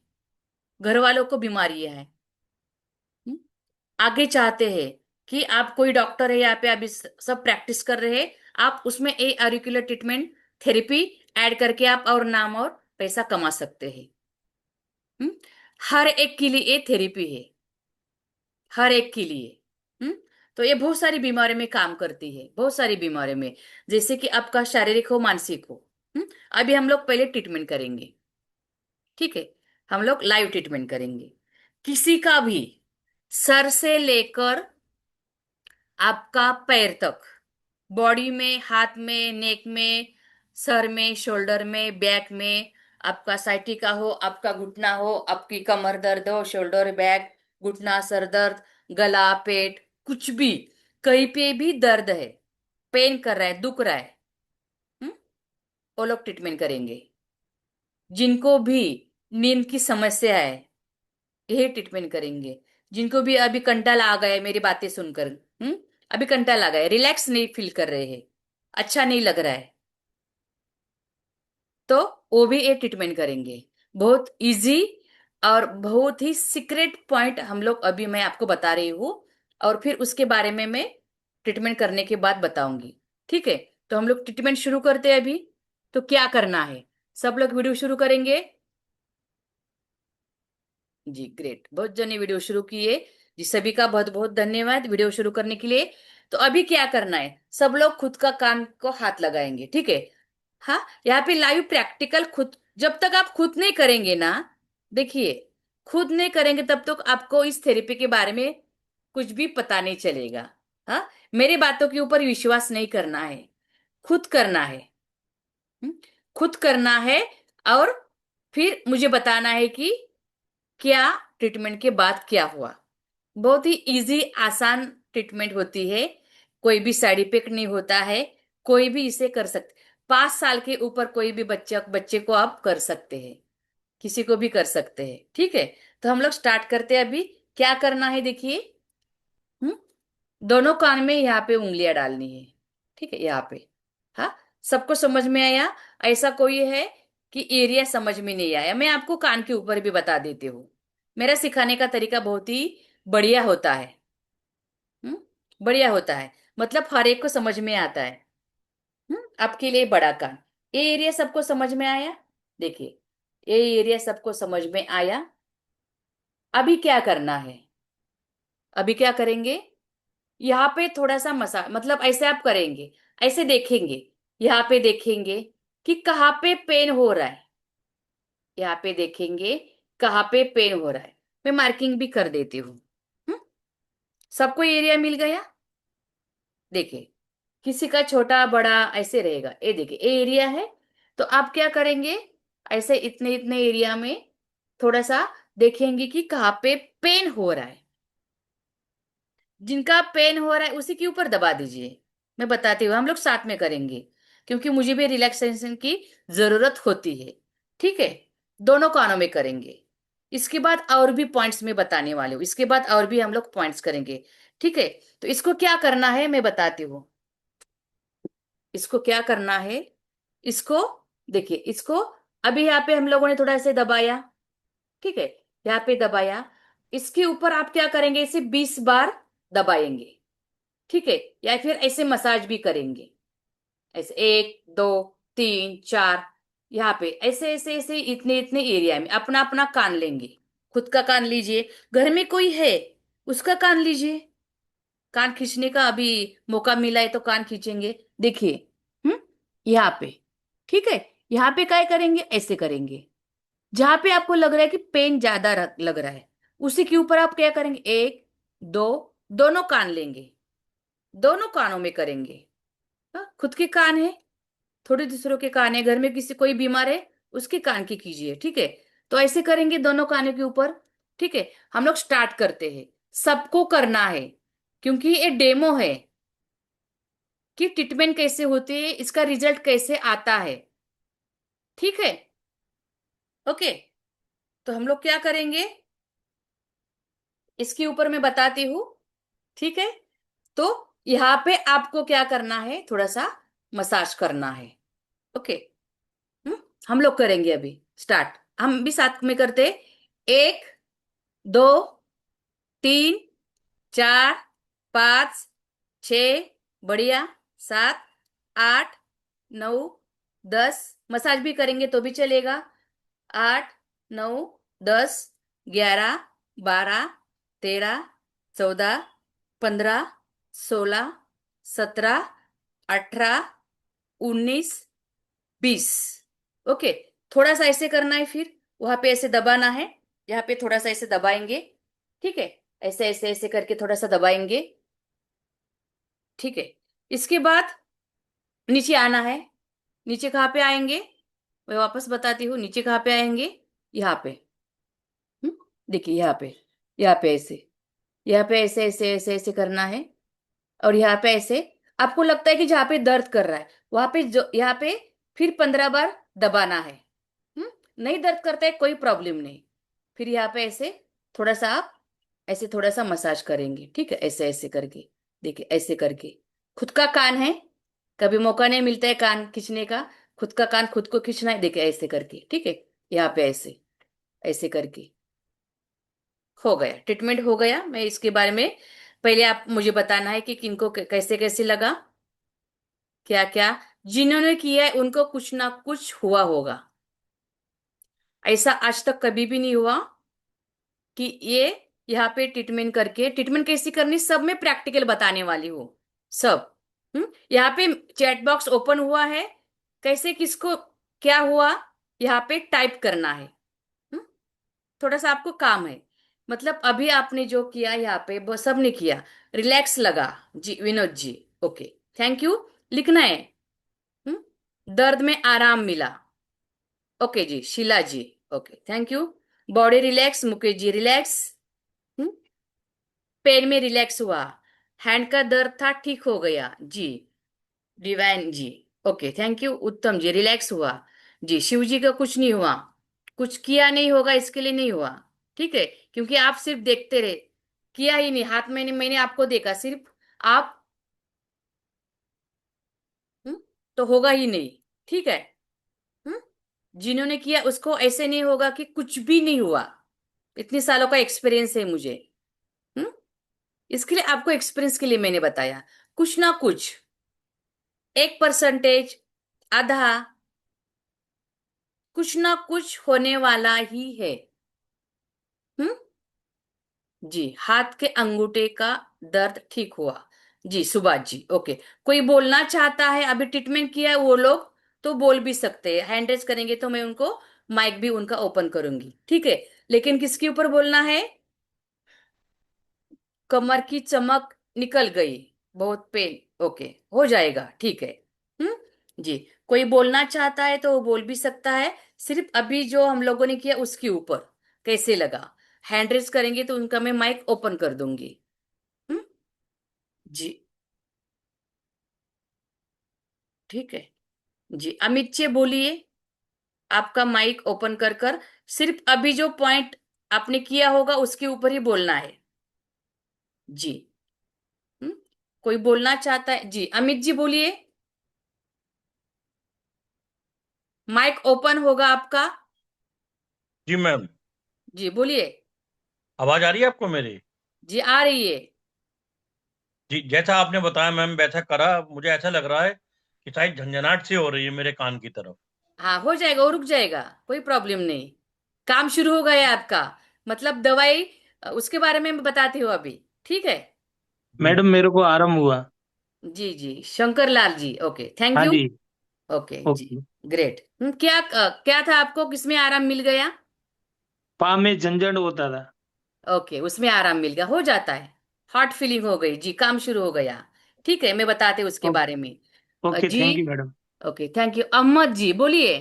Speaker 1: घर वालों को बीमारी है। हम्म? आगे चाहते हैं कि आप कोई डॉक्टर है यहाँ पे, अभी सब प्रैक्टिस कर रहे हैं, आप उसमें ए ऑरिकुलर ट्रीटमेंट थेरेपी ऐड करके आप और नाम और पैसा कमा सकते हैं। हम्म? हर एक के लिए ये थेरेपी है, हर एक के लिए। हम्म। तो ये बहुत सारी बीमारियों में काम करती है, बहुत सारी बीमारियों में, जैसे कि आपका शारीरिक हो, मानसिक हो। अभी हम लोग पहले ट्रीटमेंट करेंगे। ठीक है। हम लोग लाइव ट्रीटमेंट करेंगे। किसी का भी सर से लेकर आपका पैर तक, बॉडी में, हाथ में, नेक में, सर में, शोल्डर में, बैक में, आपका साइटिका हो, आपका घुटना हो, आपकी कमर दर्द हो, शोल्डर, बैक, घुटना, सर दर्द, गला, पेट, कुछ भी, कहीं पे भी दर्द है, पेन कर रहा है, दुख रहा है, हम्म, वो लोग ट्रीटमेंट करेंगे। जिनको भी नींद की समस्या है, यही ट्रीटमेंट करेंगे। जिनको भी अभी कंटाला आ गया है मेरी बातें सुनकर, अभी कंटाला आ गया है, रिलैक्स नहीं फील कर रहे हैं, अच्छा नहीं लग रहा है, तो वो भी एक ट्रीटमेंट करेंगे। बहुत इजी और बहुत ही सीक्रेट पॉइंट हम लोग अभी मैं आपको बता रही हूँ, और फिर उसके बारे में मैं ट्रीटमेंट करने के बाद बताऊंगी। ठीक है, तो हम लोग ट्रीटमेंट शुरू करते हैं अभी। तो क्या करना है, सब लोग वीडियो शुरू करेंगे। जी ग्रेट, बहुत जने वीडियो शुरू किए। जी सभी का बहुत बहुत धन्यवाद वीडियो शुरू करने के लिए। तो अभी क्या करना है, सब लोग खुद का कान को हाथ लगाएंगे, ठीक है। हाँ, यहाँ पे लाइव प्रैक्टिकल, खुद जब तक आप खुद नहीं करेंगे ना, देखिए, खुद नहीं करेंगे तब तक आपको इस थेरेपी के बारे में कुछ भी पता नहीं चलेगा। हाँ, मेरी बातों के ऊपर विश्वास नहीं करना है, खुद करना है। हम्म, खुद करना है, और फिर मुझे बताना है कि क्या ट्रीटमेंट के बाद क्या हुआ। बहुत ही इजी आसान ट्रीटमेंट होती है, कोई भी साइड इफेक्ट नहीं होता है, कोई भी इसे कर सकते। 5 साल के ऊपर कोई भी बच्चा बच्चे को आप कर सकते हैं, किसी को भी कर सकते हैं, ठीक है। तो हम लोग स्टार्ट करते हैं अभी। क्या करना है देखिए, हम्म दोनों कान में यहाँ पे उंगलियां डालनी है, ठीक है, यहाँ पे। हाँ, सबको समझ में आया? ऐसा कोई है कि एरिया समझ में नहीं आया? मैं आपको कान के ऊपर भी बता देती हूँ। मेरा सिखाने का तरीका बहुत ही बढ़िया होता है, हम्म बढ़िया होता है, मतलब हर एक को समझ में आता है। आपके लिए बड़ा कान, ये एरिया सबको समझ में आया? देखिए, ये एरिया सबको समझ में आया। अभी क्या करना है, अभी क्या करेंगे, यहाँ पे थोड़ा सा मसा, मतलब ऐसे आप करेंगे, ऐसे देखेंगे, यहाँ पे देखेंगे कि कहाँ पे पेन हो रहा है, यहाँ पे देखेंगे कहाँ पे पेन हो रहा है। मैं मार्किंग भी कर देती हूँ। हम्म, सबको एरिया मिल गया? देखिए, किसी का छोटा बड़ा ऐसे रहेगा, ये देखिए ये एरिया है। तो आप क्या करेंगे, ऐसे इतने इतने एरिया में थोड़ा सा देखेंगे कि कहाँ पे पेन हो रहा है। जिनका पेन हो रहा है उसी के ऊपर दबा दीजिए। मैं बताती हूँ, हम लोग साथ में करेंगे, क्योंकि मुझे भी रिलैक्सेशन की जरूरत होती है, ठीक है। दोनों कानों में करेंगे। इसके बाद और भी पॉइंट्स में बताने वाले हूँ, इसके बाद और भी हम लोग पॉइंट्स करेंगे, ठीक है। तो इसको क्या करना है मैं बताती हूँ। इसको क्या करना है, इसको देखिए, इसको अभी यहाँ पे हम लोगों ने थोड़ा ऐसे दबाया, ठीक है, यहाँ पे दबाया। इसके ऊपर आप क्या करेंगे, इसे 20 बार दबाएंगे, ठीक है, या फिर ऐसे मसाज भी करेंगे। ऐसे 1 2 3 4, यहाँ पे ऐसे ऐसे ऐसे इतने इतने एरिया में अपना अपना कान लेंगे। खुद का कान लीजिए, घर में कोई है उसका कान लीजिए। कान खींचने का अभी मौका मिला है तो कान खींचेंगे। देखिए, यहाँ पे, ठीक है, यहाँ पे क्या करेंगे, ऐसे करेंगे। जहां पे आपको लग रहा है कि पेन ज्यादा लग रहा है, उसी के ऊपर आप क्या करेंगे, 1 2, दोनों कान लेंगे, दोनों कानों में करेंगे। हाँ, खुद के कान है, थोड़े दूसरों के कान है, घर में किसी कोई बीमार है उसके कान की कीजिए, ठीक है। तो ऐसे करेंगे दोनों कानों के ऊपर, ठीक है। हम लोग स्टार्ट करते हैं, सबको करना है, क्योंकि ये डेमो है कि ट्रीटमेंट कैसे होती है, इसका रिजल्ट कैसे आता है, ठीक है। ओके, तो हम लोग क्या करेंगे, इसके ऊपर मैं बताती हूँ, ठीक है। तो यहाँ पे आपको क्या करना है, थोड़ा सा मसाज करना है, ओके। हम्म हम लोग करेंगे अभी स्टार्ट, हम भी साथ में करते। 1 2 3 4 5 6, बढ़िया, 7 8 9 10, मसाज भी करेंगे तो भी चलेगा। 8 9 10 11 12 13 14 15 16 17 18 19 20, ओके। थोड़ा सा ऐसे करना है फिर, वहां पे ऐसे दबाना है, यहाँ पे थोड़ा सा ऐसे दबाएंगे, ठीक है, ऐसे ऐसे ऐसे करके थोड़ा सा दबाएंगे, ठीक है। इसके बाद नीचे आना है। नीचे कहाँ पे आएंगे, मैं वापस बताती हूँ, नीचे कहाँ पे आएंगे, यहाँ पे। देखिए यहाँ पे ऐसे, यहाँ पे ऐसे ऐसे ऐसे ऐसे करना है, और यहाँ पे ऐसे, आपको लगता है कि जहाँ पे दर्द कर रहा है वहां पे जो यहाँ पे फिर 15 बार दबाना है। हम्म नहीं दर्द करता है कोई प्रॉब्लम नहीं, फिर यहाँ पे ऐसे थोड़ा सा आप ऐसे थोड़ा सा मसाज करेंगे, ठीक है, ऐसे ऐसे करके। देखिए ऐसे करके, खुद का कान है, कभी मौका नहीं मिलता है कान खींचने का, खुद का कान खुद को खींचना है, देखिए ऐसे करके, ठीक है, यहाँ पे ऐसे ऐसे करके। हो गया, ट्रीटमेंट हो गया। मैं इसके बारे में पहले आप मुझे बताना है कि किनको कैसे कैसे लगा, क्या क्या, जिन्होंने किया है उनको कुछ ना कुछ हुआ होगा। ऐसा आज तक कभी भी नहीं हुआ कि ये यहाँ पे ट्रीटमेंट करके, ट्रीटमेंट कैसी करनी सब मैं प्रैक्टिकल बताने वाली हूँ, सब। यहाँ पे चैट बॉक्स ओपन हुआ है, कैसे किसको क्या हुआ यहाँ पे टाइप करना है। हम्म, थोड़ा सा आपको काम है, मतलब अभी आपने जो किया यहाँ पे वो सब ने किया, रिलैक्स लगा जी Vinod ji, okay, thank you, लिखना है। दर्द में आराम मिला, ओके जी Sheela ji, okay thank you. Body relax Mukesh ji, relax. Pain में रिलैक्स हुआ, हैंड का दर्द था ठीक हो गया जी, divine ji, okay thank you. Uttam ji, relax हुआ जी। शिव जी का कुछ नहीं हुआ, कुछ किया नहीं होगा इसके लिए नहीं हुआ, ठीक है, क्योंकि आप सिर्फ देखते रहे, किया ही नहीं, हाथ में मैंने आपको देखा सिर्फ, आप हम्म, तो होगा ही नहीं, ठीक है। हम्म जिन्होंने किया उसको ऐसे नहीं होगा कि कुछ भी नहीं हुआ, इतने सालों का एक्सपीरियंस है मुझे। हम्म इसके लिए आपको एक्सपीरियंस के लिए मैंने बताया, कुछ ना कुछ 1%, आधा, कुछ ना कुछ होने वाला ही है। हम्म जी, हाथ के अंगूठे का दर्द ठीक हुआ जी, सुभाष जी, ओके। कोई बोलना चाहता है, अभी ट्रीटमेंट किया है वो लोग तो बोल भी सकते हैं, हैंड रेज करेंगे तो मैं उनको माइक भी उनका ओपन करूंगी, ठीक है। लेकिन किसके ऊपर बोलना है, कमर की चमक निकल गई, बहुत पेन, ओके, हो जाएगा, ठीक है। जी, कोई बोलना चाहता है तो वो बोल भी सकता है, सिर्फ अभी जो हम लोगों ने किया उसके ऊपर कैसे लगा, हैंड रेस करेंगे तो उनका मैं माइक ओपन कर दूंगी। हम्म जी, ठीक है जी। अमित जी बोलिए, आपका माइक ओपन कर सिर्फ अभी जो पॉइंट आपने किया होगा उसके ऊपर ही बोलना है जी। हम्म कोई बोलना चाहता है जी, अमित जी बोलिए, माइक ओपन होगा आपका।
Speaker 2: जी मैम।
Speaker 1: जी बोलिए।
Speaker 2: आवाज आ रही है आपको मेरी?
Speaker 1: जी आ रही है।
Speaker 2: जी, जैसा आपने बताया मैम वैसा करा, मुझे ऐसा लग रहा है कि शायद झंझनाहट सी हो रही है मेरे कान की तरफ।
Speaker 1: हाँ हो जाएगा, वो रुक जाएगा, कोई प्रॉब्लम नहीं, काम शुरू हो गया है आपका, मतलब दवाई उसके बारे में मैं बताती हूँ अभी, ठीक है।
Speaker 2: जी।
Speaker 3: मैडम मेरे को आराम हुआ।
Speaker 1: जी जी शंकर लाल जी, ओके थैंक
Speaker 3: हाँ
Speaker 1: यू,
Speaker 3: जी।
Speaker 1: ओके जी,
Speaker 3: ओके।
Speaker 1: ग्रेट। क्या क्या था आपको, किसमें आराम मिल गया,
Speaker 3: पाँव में झंझट होता था।
Speaker 1: ओके उसमें आराम मिल गया, हो जाता है, हॉट फीलिंग हो गई जी, काम शुरू हो गया, ठीक है, मैं बताते उसके
Speaker 3: ओ-
Speaker 1: बारे में।
Speaker 3: ओके,
Speaker 1: जी,
Speaker 3: thank you madam.
Speaker 1: Okay thank you. Ahmad ji बोलिए।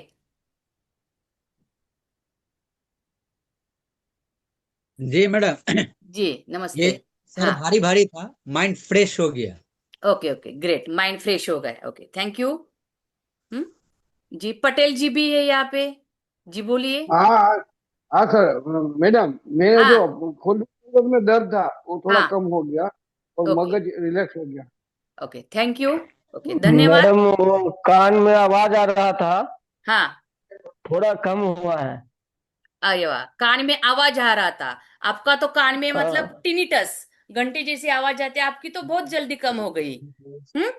Speaker 4: जी मैडम।
Speaker 1: जी
Speaker 4: ये
Speaker 1: नमस्ते।
Speaker 4: सर
Speaker 1: हाँ,
Speaker 4: भारी भारी था, माइंड फ्रेश हो गया।
Speaker 1: Okay okay great, mind fresh हो गया, ओके थैंक यू। हम्म जी, पटेल जी भी है यहाँ पे, जी बोलिए।
Speaker 5: हाँ हाँ सर। मैडम, मेरे
Speaker 1: हाँ
Speaker 5: जो खुद में दर्द था वो थोड़ा
Speaker 1: हाँ,
Speaker 5: कम हो गया और
Speaker 1: ओके
Speaker 5: मगज रिलैक्स हो गया।
Speaker 1: ओके थैंक यू, ओके धन्यवाद।
Speaker 6: मैडम वो कान में आवाज आ रहा था,
Speaker 1: हाँ,
Speaker 6: थोड़ा कम हुआ है।
Speaker 1: अरे वाह, कान में आवाज आ रहा था, आपका तो कान में मतलब
Speaker 6: हाँ।
Speaker 1: टिनिटस, घंटी जैसी आवाज आती है आपकी, तो बहुत जल्दी कम हो गई। हम्म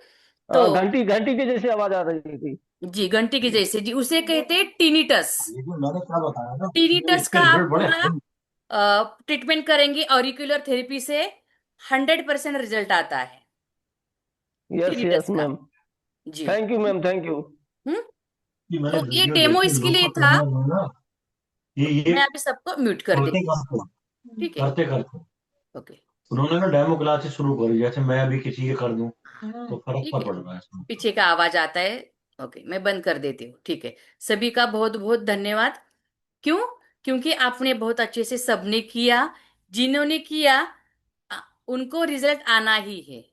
Speaker 1: तो
Speaker 6: घंटी घंटी की जैसी आवाज आ रही थी।
Speaker 1: जी, घंटी की जैसे जी, उसे कहते हैं टिनिटस।
Speaker 4: ये जो मैंने क्या बताया ना, तो
Speaker 1: टिनिटस
Speaker 4: इसके
Speaker 1: का आप
Speaker 4: रिजल्ट बड़े
Speaker 1: पूरा
Speaker 4: हैं।
Speaker 1: ट्रीटमेंट करेंगे ऑरिकुलर थेरेपी से, 100% रिजल्ट आता है
Speaker 6: यस
Speaker 1: टिनिटस
Speaker 6: यस
Speaker 1: का
Speaker 6: मैम।
Speaker 1: जी।
Speaker 6: Thank you ma'am, thank you.
Speaker 1: हम्म
Speaker 4: कि मैंने
Speaker 1: तो ये
Speaker 4: वीडियो
Speaker 1: डेमो
Speaker 4: देखी,
Speaker 1: इसके
Speaker 4: लोग
Speaker 1: लिए
Speaker 4: का
Speaker 1: था,
Speaker 4: कहना है ना
Speaker 2: ये
Speaker 1: मैं अभी सबको म्यूट कर
Speaker 2: करते
Speaker 1: देती हूँ।
Speaker 2: करते
Speaker 1: ठीक है,
Speaker 2: करते करते
Speaker 1: ओके,
Speaker 2: उन्होंने ना डेमो क्लासेस शुरू करी, जैसे मैं अभी किसी के कर दूं तो फर्क
Speaker 1: ठीक
Speaker 2: सा
Speaker 1: है।
Speaker 2: पड़ रहा है इसमें।
Speaker 1: पीछे का आवाज आता है। ओके, मैं बंद कर देती हूँ। ठीक है, सभी का बहुत बहुत धन्यवाद। क्यों? क्योंकि आपने बहुत अच्छे से सबने किया। जिन्होंने किया आ, उनको रिजल्ट आना ही है।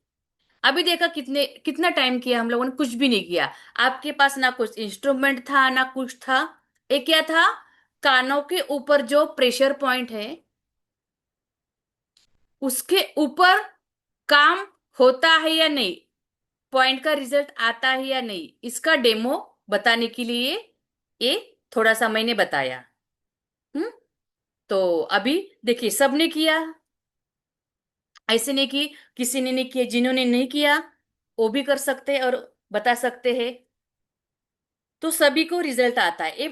Speaker 1: अभी देखा कितना टाइम किया हम लोगों ने, कुछ भी नहीं किया। आपके पास ना कुछ इंस्ट्रूमेंट था ना कुछ था। एक क्या था? कानों के ऊपर जो प्रेशर पॉइंट है उसके ऊपर काम होता है या नहीं, पॉइंट का रिजल्ट आता है या नहीं, इसका डेमो बताने के लिए ये थोड़ा सा मैंने बताया। हम्म तो अभी देखिए, सबने किया। ऐसे नहीं कि किसी ने नहीं किया। जिन्होंने नहीं किया वो भी कर सकते हैं और बता सकते हैं। तो सभी को रिजल्ट आता है। ये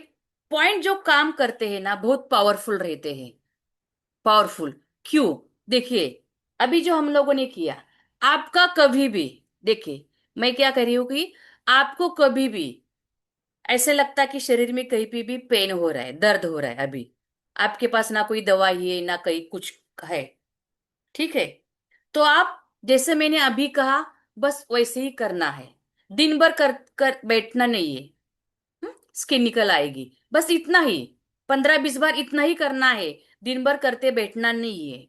Speaker 1: पॉइंट जो काम करते हैं ना, बहुत पावरफुल रहते हैं। पावरफुल क्यों? देखिए, अभी जो हम लोगों ने किया, आपका कभी भी, देखिए मैं क्या कर रही हूँ कि आपको कभी भी ऐसे लगता कि शरीर में कहीं पे भी पेन हो रहा है, दर्द हो रहा है, अभी आपके पास ना कोई दवाई है ना कहीं कुछ है, ठीक है, तो आप जैसे मैंने अभी कहा बस वैसे ही करना है। दिन भर कर कर बैठना नहीं है। स्किन निकल आएगी, बस इतना ही। 15-20 बार इतना ही करना है। दिन भर करते बैठना नहीं है।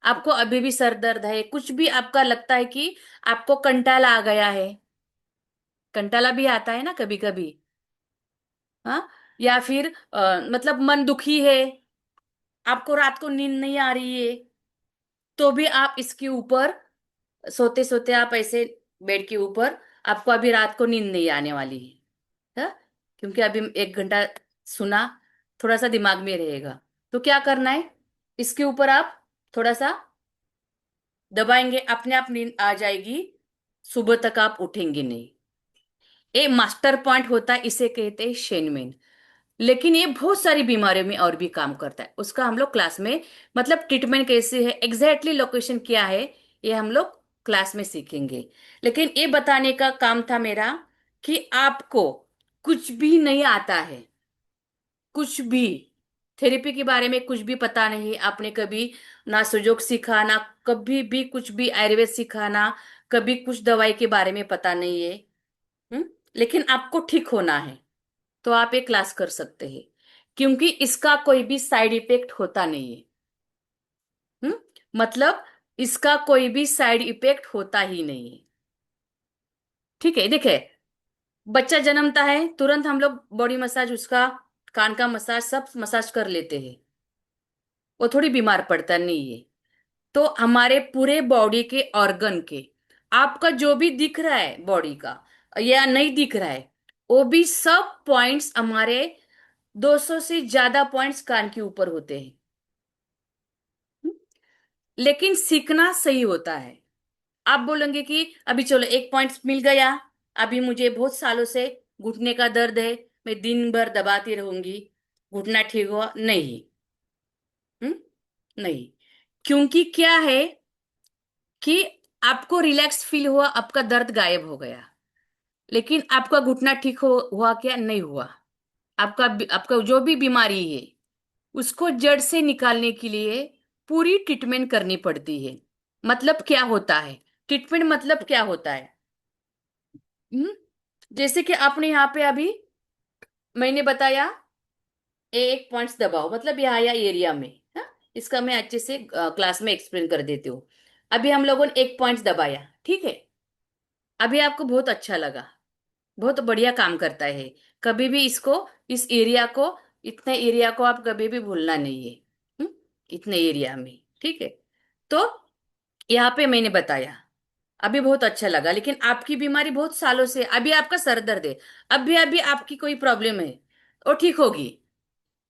Speaker 1: आपको अभी भी सर दर्द है, कुछ भी आपका लगता है कि आपको कंटाला आ गया है, कंटाला भी आता है ना कभी कभी, हाँ, या फिर मतलब मन दुखी है, आपको रात को नींद नहीं आ रही है, तो भी आप इसके ऊपर सोते सोते आप ऐसे बेड के ऊपर, आपको अभी रात को नींद नहीं आने वाली है, हाँ? क्योंकि अभी 1 घंटा सुना, थोड़ा सा दिमाग में रहेगा। तो क्या करना है, इसके ऊपर आप थोड़ा सा दबाएंगे, अपने आप नींद आ जाएगी। सुबह तक आप उठेंगे नहीं। ये मास्टर पॉइंट होता है, इसे कहते हैं शेनमेन। लेकिन ये बहुत सारी बीमारियों में और भी काम करता है। उसका हम लोग क्लास में, मतलब ट्रीटमेंट कैसे है, एग्जैक्टली लोकेशन क्या है, ये हम लोग क्लास में सीखेंगे। लेकिन ये बताने का काम था मेरा कि आपको कुछ भी नहीं आता है, कुछ भी थेरेपी के बारे में कुछ भी पता नहीं, आपने कभी ना सुजोग सीखा, ना कभी भी कुछ भी आयुर्वेद सीखा, ना कभी कुछ दवाई के बारे में पता नहीं है। हम्म लेकिन आपको ठीक होना है, तो आप ये क्लास कर सकते हैं। क्योंकि इसका कोई भी साइड इफेक्ट होता नहीं है। हम्म मतलब इसका कोई भी साइड इफेक्ट होता ही नहीं है। ठीक है, देखिए, बच्चा जन्मता है तुरंत हम लोग बॉडी मसाज, उसका कान का मसाज, सब मसाज कर लेते हैं, वो थोड़ी बीमार पड़ता नहीं है। तो हमारे पूरे बॉडी के ऑर्गन के, आपका जो भी दिख रहा है बॉडी का या नहीं दिख रहा है, वो भी सब पॉइंट्स हमारे 200 से ज्यादा पॉइंट्स कान के ऊपर होते हैं। लेकिन सीखना सही होता है। आप बोलेंगे कि अभी चलो एक पॉइंट मिल गया, अभी मुझे बहुत सालों से घुटने का दर्द है, मैं दिन भर दबाती रहूंगी, घुटना ठीक हुआ नहीं। हम्म नहीं, क्योंकि क्या है कि आपको रिलैक्स फील हुआ, आपका दर्द गायब हो गया, लेकिन आपका घुटना ठीक हुआ क्या? नहीं हुआ। आपका आपका जो भी बीमारी है उसको जड़ से निकालने के लिए पूरी ट्रीटमेंट करनी पड़ती है। मतलब क्या होता है ट्रीटमेंट, मतलब क्या होता है? हम्म जैसे कि आपने यहाँ पे अभी मैंने बताया, एक पॉइंट्स दबाओ, मतलब यहाँ या एरिया में, हाँ? इसका मैं अच्छे से क्लास में एक्सप्लेन कर देती हूँ। अभी हम लोगों ने एक पॉइंट्स दबाया, ठीक है, अभी आपको बहुत अच्छा लगा, बहुत बढ़िया काम करता है। कभी भी इसको, इस एरिया को, इतने एरिया को आप कभी भी भूलना नहीं है। हम्म? इतने एरिया में, ठीक है। तो यहाँ पे मैंने बताया, अभी बहुत अच्छा लगा। लेकिन आपकी बीमारी बहुत सालों से, अभी आपका सर दर्द है, अभी अभी आपकी कोई प्रॉब्लम है, वो ठीक होगी।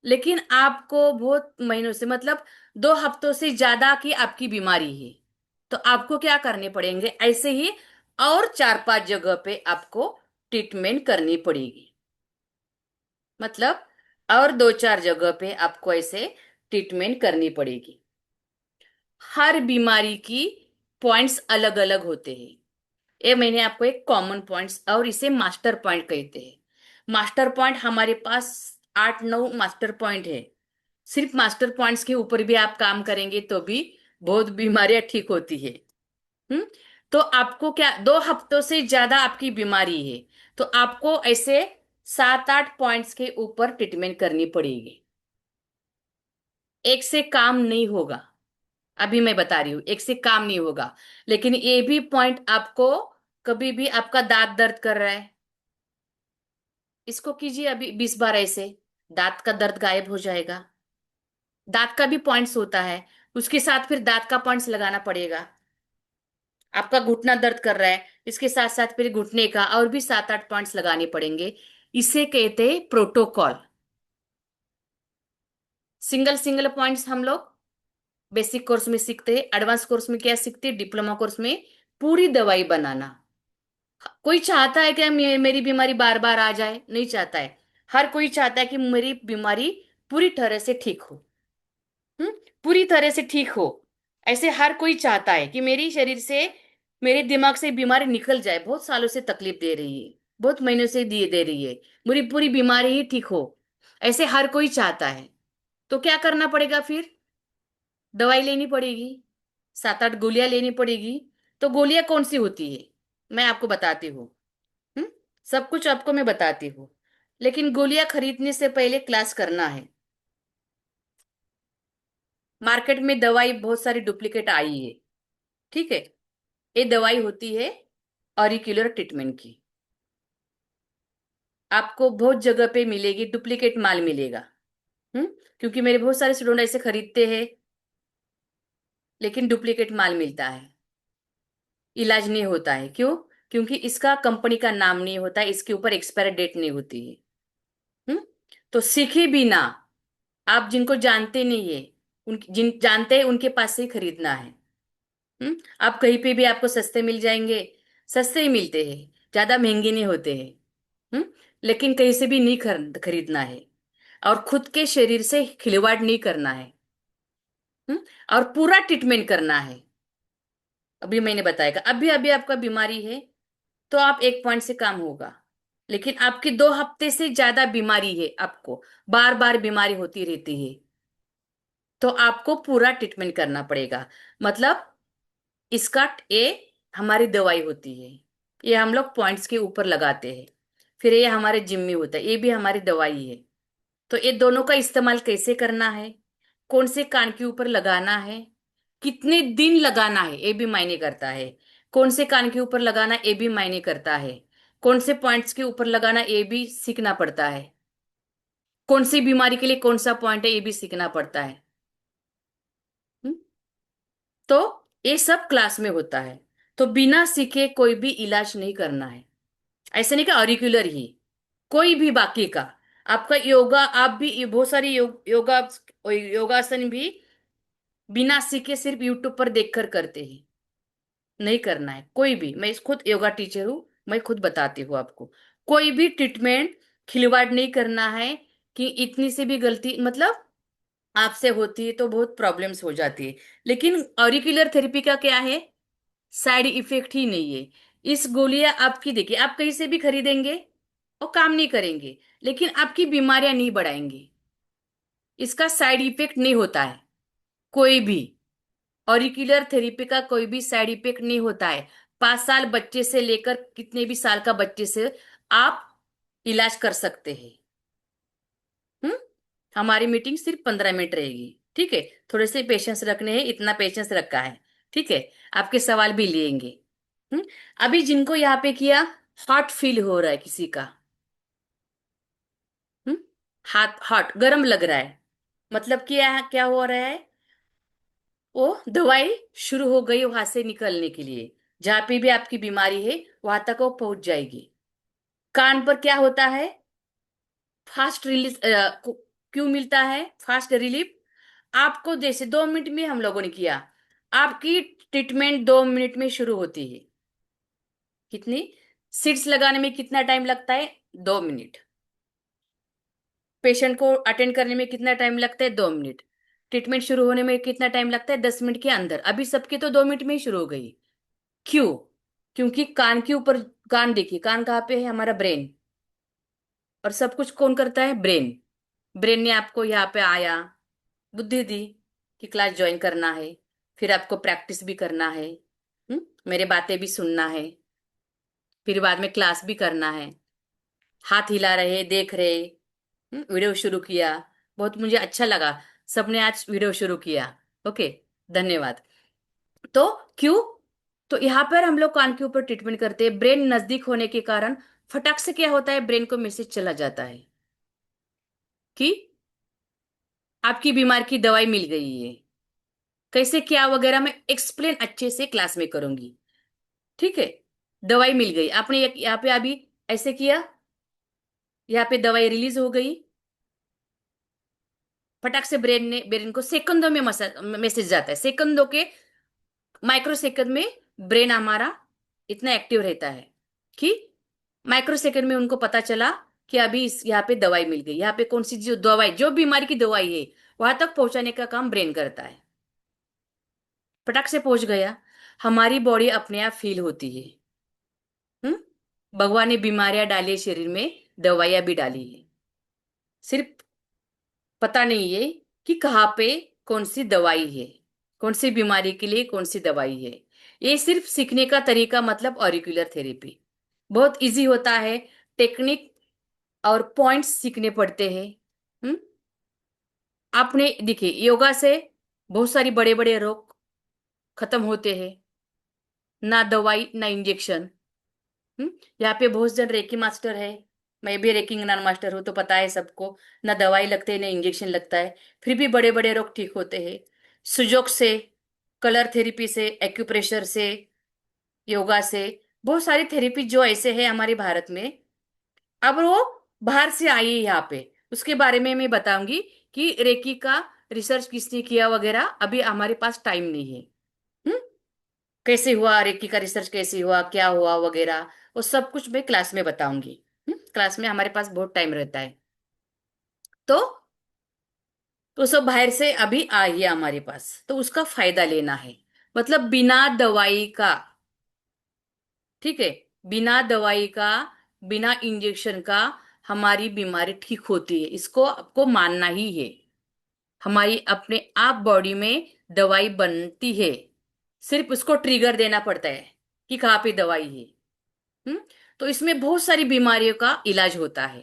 Speaker 1: लेकिन आपको बहुत महीनों से, मतलब 2 हफ्तों से ज्यादा की आपकी बीमारी है, तो आपको क्या करने पड़ेंगे ऐसे ही, और 4-5 जगह पे आपको ट्रीटमेंट करनी पड़ेगी। मतलब और 2-4 जगह पे आपको ऐसे ट्रीटमेंट करनी पड़ेगी। हर बीमारी की पॉइंट्स अलग अलग होते हैं। ये मैंने आपको एक कॉमन पॉइंट्स और इसे मास्टर पॉइंट कहते हैं। मास्टर पॉइंट हमारे पास 8-9 मास्टर पॉइंट है। सिर्फ मास्टर पॉइंट्स के ऊपर भी आप काम करेंगे तो भी बहुत बीमारियां ठीक होती है। हम्म। तो आपको क्या 2 हफ्तों से ज्यादा आपकी बीमारी है तो आपको ऐसे 7-8 पॉइंट्स के ऊपर ट्रीटमेंट करनी पड़ेगी। एक से काम नहीं होगा। अभी मैं बता रही हूँ एक से काम नहीं होगा। लेकिन ये भी पॉइंट आपको, कभी भी आपका दांत दर्द कर रहा है, इसको कीजिए अभी 20 बार ऐसे, दांत का दर्द गायब हो जाएगा। दांत का भी पॉइंट्स होता है, उसके साथ फिर दांत का पॉइंट्स लगाना पड़ेगा। आपका घुटना दर्द कर रहा है, इसके साथ साथ फिर घुटने का और भी 7-8 पॉइंट्स लगाने पड़ेंगे। इसे कहते हैं प्रोटोकॉल। सिंगल सिंगल पॉइंट्स हम लोग बेसिक कोर्स में सीखते हैं, एडवांस कोर्स में क्या सीखते हैं, डिप्लोमा कोर्स में पूरी दवाई बनाना। कोई चाहता है कि मेरी बीमारी बार बार आ जाए? नहीं चाहता है। हर कोई चाहता है कि मेरी बीमारी पूरी तरह से ठीक हो। हम्म। पूरी तरह से ठीक हो, ऐसे हर कोई चाहता है कि मेरी शरीर से, मेरे दिमाग से बीमारी निकल जाए। बहुत सालों से तकलीफ दे रही है, बहुत महीनों से दिए दे रही है, मेरी पूरी बीमारी ही ठीक हो, ऐसे हर कोई चाहता है। तो क्या करना पड़ेगा फिर? दवाई लेनी पड़ेगी, 7-8 गोलियां लेनी पड़ेगी। तो गोलियां कौन सी होती है मैं आपको बताती हूँ। हम्म। सब कुछ आपको मैं बताती हूँ, लेकिन गोलियां खरीदने से पहले क्लास करना है। मार्केट में दवाई बहुत सारी डुप्लीकेट आई है, ठीक है। ये दवाई होती है ऑरिक्यूलर ट्रीटमेंट की। आपको बहुत जगह पे मिलेगी, डुप्लीकेट माल मिलेगा। हम्म। क्योंकि मेरे बहुत सारे स्टूडेंट ऐसे खरीदते हैं, लेकिन डुप्लीकेट माल मिलता है, इलाज नहीं होता है। क्यों? क्योंकि इसका कंपनी का नाम नहीं होता, इसके ऊपर एक्सपायरी डेट नहीं होती है। हम्म। तो सीखे बिना, आप जिनको जानते नहीं है, उन जिन जानते हैं उनके पास से ही खरीदना है। आप कहीं पे भी आपको सस्ते मिल जाएंगे, सस्ते ही मिलते हैं, ज्यादा महंगे नहीं होते हैं। हम्म। लेकिन कहीं से भी नहीं खरीदना है, और खुद के शरीर से खिलवाड़ नहीं करना है। हम्म। और पूरा ट्रीटमेंट करना है। अभी मैंने बताया अभी अभी आपका बीमारी है तो आप 1 पॉइंट से काम होगा। लेकिन आपकी 2 हफ्ते से ज्यादा बीमारी है, आपको बार बार बीमारी होती रहती है, तो आपको पूरा ट्रीटमेंट करना पड़ेगा। मतलब इसका ये हमारी दवाई होती है, ये हम लोग पॉइंट्स के ऊपर लगाते हैं। फिर ये हमारे जिम में होता है, ये भी हमारी दवाई है। तो ये दोनों का इस्तेमाल कैसे करना है, कौन से कान के ऊपर लगाना है, कितने दिन लगाना है, ये भी मायने करता है। कौन से कान के ऊपर लगाना ये भी मायने करता है। कौन से पॉइंट्स के ऊपर लगाना ये भी सीखना पड़ता है। कौन सी बीमारी के लिए कौन सा पॉइंट है ये भी सीखना पड़ता है। हम्म? तो ये सब क्लास में होता है। तो बिना सीखे कोई भी इलाज नहीं करना है। ऐसे नहीं कि ऑरिकुलर ही, कोई भी बाकी का, आपका योगा, आप भी ये बहुत सारी योगासन भी बिना सीखे सिर्फ यूट्यूब पर देखकर करते हैं। नहीं करना है कोई भी। मैं खुद योगा टीचर हूँ, मैं खुद बताती हूँ आपको। कोई भी ट्रीटमेंट खिलवाड़ नहीं करना है, कि इतनी सी भी गलती मतलब आपसे होती है तो बहुत प्रॉब्लम्स हो जाती है। लेकिन ऑरिकुलर थेरेपी का क्या है, साइड इफेक्ट ही नहीं है। इस गोलियां आपकी देखिए, आप कहीं से भी खरीदेंगे और काम नहीं करेंगे, लेकिन आपकी बीमारियां नहीं बढ़ाएंगी। इसका साइड इफेक्ट नहीं होता है कोई भी। ऑरिकुलर थेरेपी का कोई भी साइड इफेक्ट नहीं होता है। 5 साल बच्चे से लेकर कितने भी साल का बच्चे से आप इलाज कर सकते हैं। हम्म। हमारी मीटिंग सिर्फ 15 मिनट रहेगी, ठीक है। थोड़े से पेशेंस रखने हैं, इतना पेशेंस रखा है, ठीक है। आपके सवाल भी लेंगे। हम्म। अभी जिनको यहाँ पे किया, हॉट फील हो रहा है किसी का, हम्म, हाथ हॉट गर्म लग रहा है, मतलब क्या क्या हो रहा है, वो दवाई शुरू हो गई वहां से निकलने के लिए। जहां पे भी आपकी बीमारी है वहां तक वो पहुंच जाएगी। कान पर क्या होता है, फास्ट रिलीज क्यों मिलता है, फास्ट रिलीफ। आपको जैसे 2 मिनट में हम लोगों ने किया, आपकी ट्रीटमेंट 2 मिनट में शुरू होती है। कितनी सीट्स लगाने में कितना टाइम लगता है? 2 मिनट। पेशेंट को अटेंड करने में कितना टाइम लगता है? 2 मिनट। ट्रीटमेंट शुरू होने में कितना टाइम लगता है? 10 मिनट के अंदर। अभी सबकी तो 2 मिनट में ही शुरू हो गई। क्यों? क्योंकि कान के ऊपर, कान देखिए, कान कहाँ पे है? हमारा ब्रेन। और सब कुछ कौन करता है? ब्रेन। ब्रेन ने आपको यहाँ पे आया, बुद्धि दी कि क्लास ज्वाइन करना है, फिर आपको प्रैक्टिस भी करना है, मेरे बातें भी सुनना है, फिर बाद में क्लास भी करना है। हाथ हिला रहे, देख रहे, वीडियो शुरू किया, बहुत मुझे अच्छा लगा, सबने आज वीडियो शुरू किया। ओके, धन्यवाद। तो क्यों? तो यहाँ पर हम लोग कान के ऊपर ट्रीटमेंट करते हैं। ब्रेन नजदीक होने के कारण फटाक से क्या होता है, ब्रेन को मैसेज चला जाता है कि आपकी बीमारी की दवाई मिल गई है। कैसे क्या वगैरह मैं एक्सप्लेन अच्छे से क्लास में करूंगी, ठीक है। दवाई मिल गई, आपने यहाँ पे अभी ऐसे किया, यहाँ पे दवाई रिलीज हो गई, फटाक से ब्रेन को सेकंडों में मैसेज जाता है, सेकंडों के, माइक्रो सेकंड में ब्रेन हमारा इतना एक्टिव रहता है कि माइक्रो सेकंड में उनको पता चला कि अभी इस यहाँ पे दवाई मिल गई, यहाँ पे कौन सी जो दवाई, जो बीमारी की दवाई है वहां तक पहुंचाने का काम ब्रेन करता है। फटाक से पहुंच गया, हमारी बॉडी अपने आप फील होती है। भगवान ने बीमारियां डाली है शरीर में, दवाइयां भी डाली है, सिर्फ पता नहीं है कि कहाँ पे कौन सी दवाई है, कौन सी बीमारी के लिए कौन सी दवाई है। ये सिर्फ सीखने का तरीका, मतलब ऑरिकुलर थेरेपी बहुत इजी होता है। टेक्निक और पॉइंट्स सीखने पड़ते हैं। हम्म आपने देखिए, योगा से बहुत सारी बड़े बड़े रोग खत्म होते हैं, ना दवाई ना इंजेक्शन। यहाँ पे बहुत जन रेकी मास्टर है, मैं भी रेकी ज्ञान मास्टर हूँ, तो पता है सबको, ना दवाई लगते है ना इंजेक्शन लगता है, फिर भी बड़े बड़े रोग ठीक होते हैं। सुजोग से, कलर थेरेपी से, एक्यूप्रेशर से, योगा से, बहुत सारी थेरेपी जो ऐसे है हमारे भारत में। अब वो बाहर से आई है यहाँ पे, उसके बारे में मैं बताऊंगी कि रेकी का रिसर्च किसने किया वगैरह, अभी हमारे पास टाइम नहीं है। हम्म कैसे हुआ रेकी का रिसर्च, कैसे हुआ, क्या हुआ वगैरह, वो सब कुछ मैं क्लास में बताऊंगी। क्लास में हमारे पास बहुत टाइम रहता है। तो सब बाहर से अभी आई है हमारे पास, तो उसका फायदा लेना है, मतलब बिना दवाई का, ठीक है, बिना दवाई का, बिना इंजेक्शन का हमारी बीमारी ठीक होती है, इसको आपको मानना ही है। हमारी अपने आप बॉडी में दवाई बनती है, सिर्फ उसको ट्रिगर देना पड़ता है कि कहाँ पे दवाई है। हम्म तो इसमें बहुत सारी बीमारियों का इलाज होता है,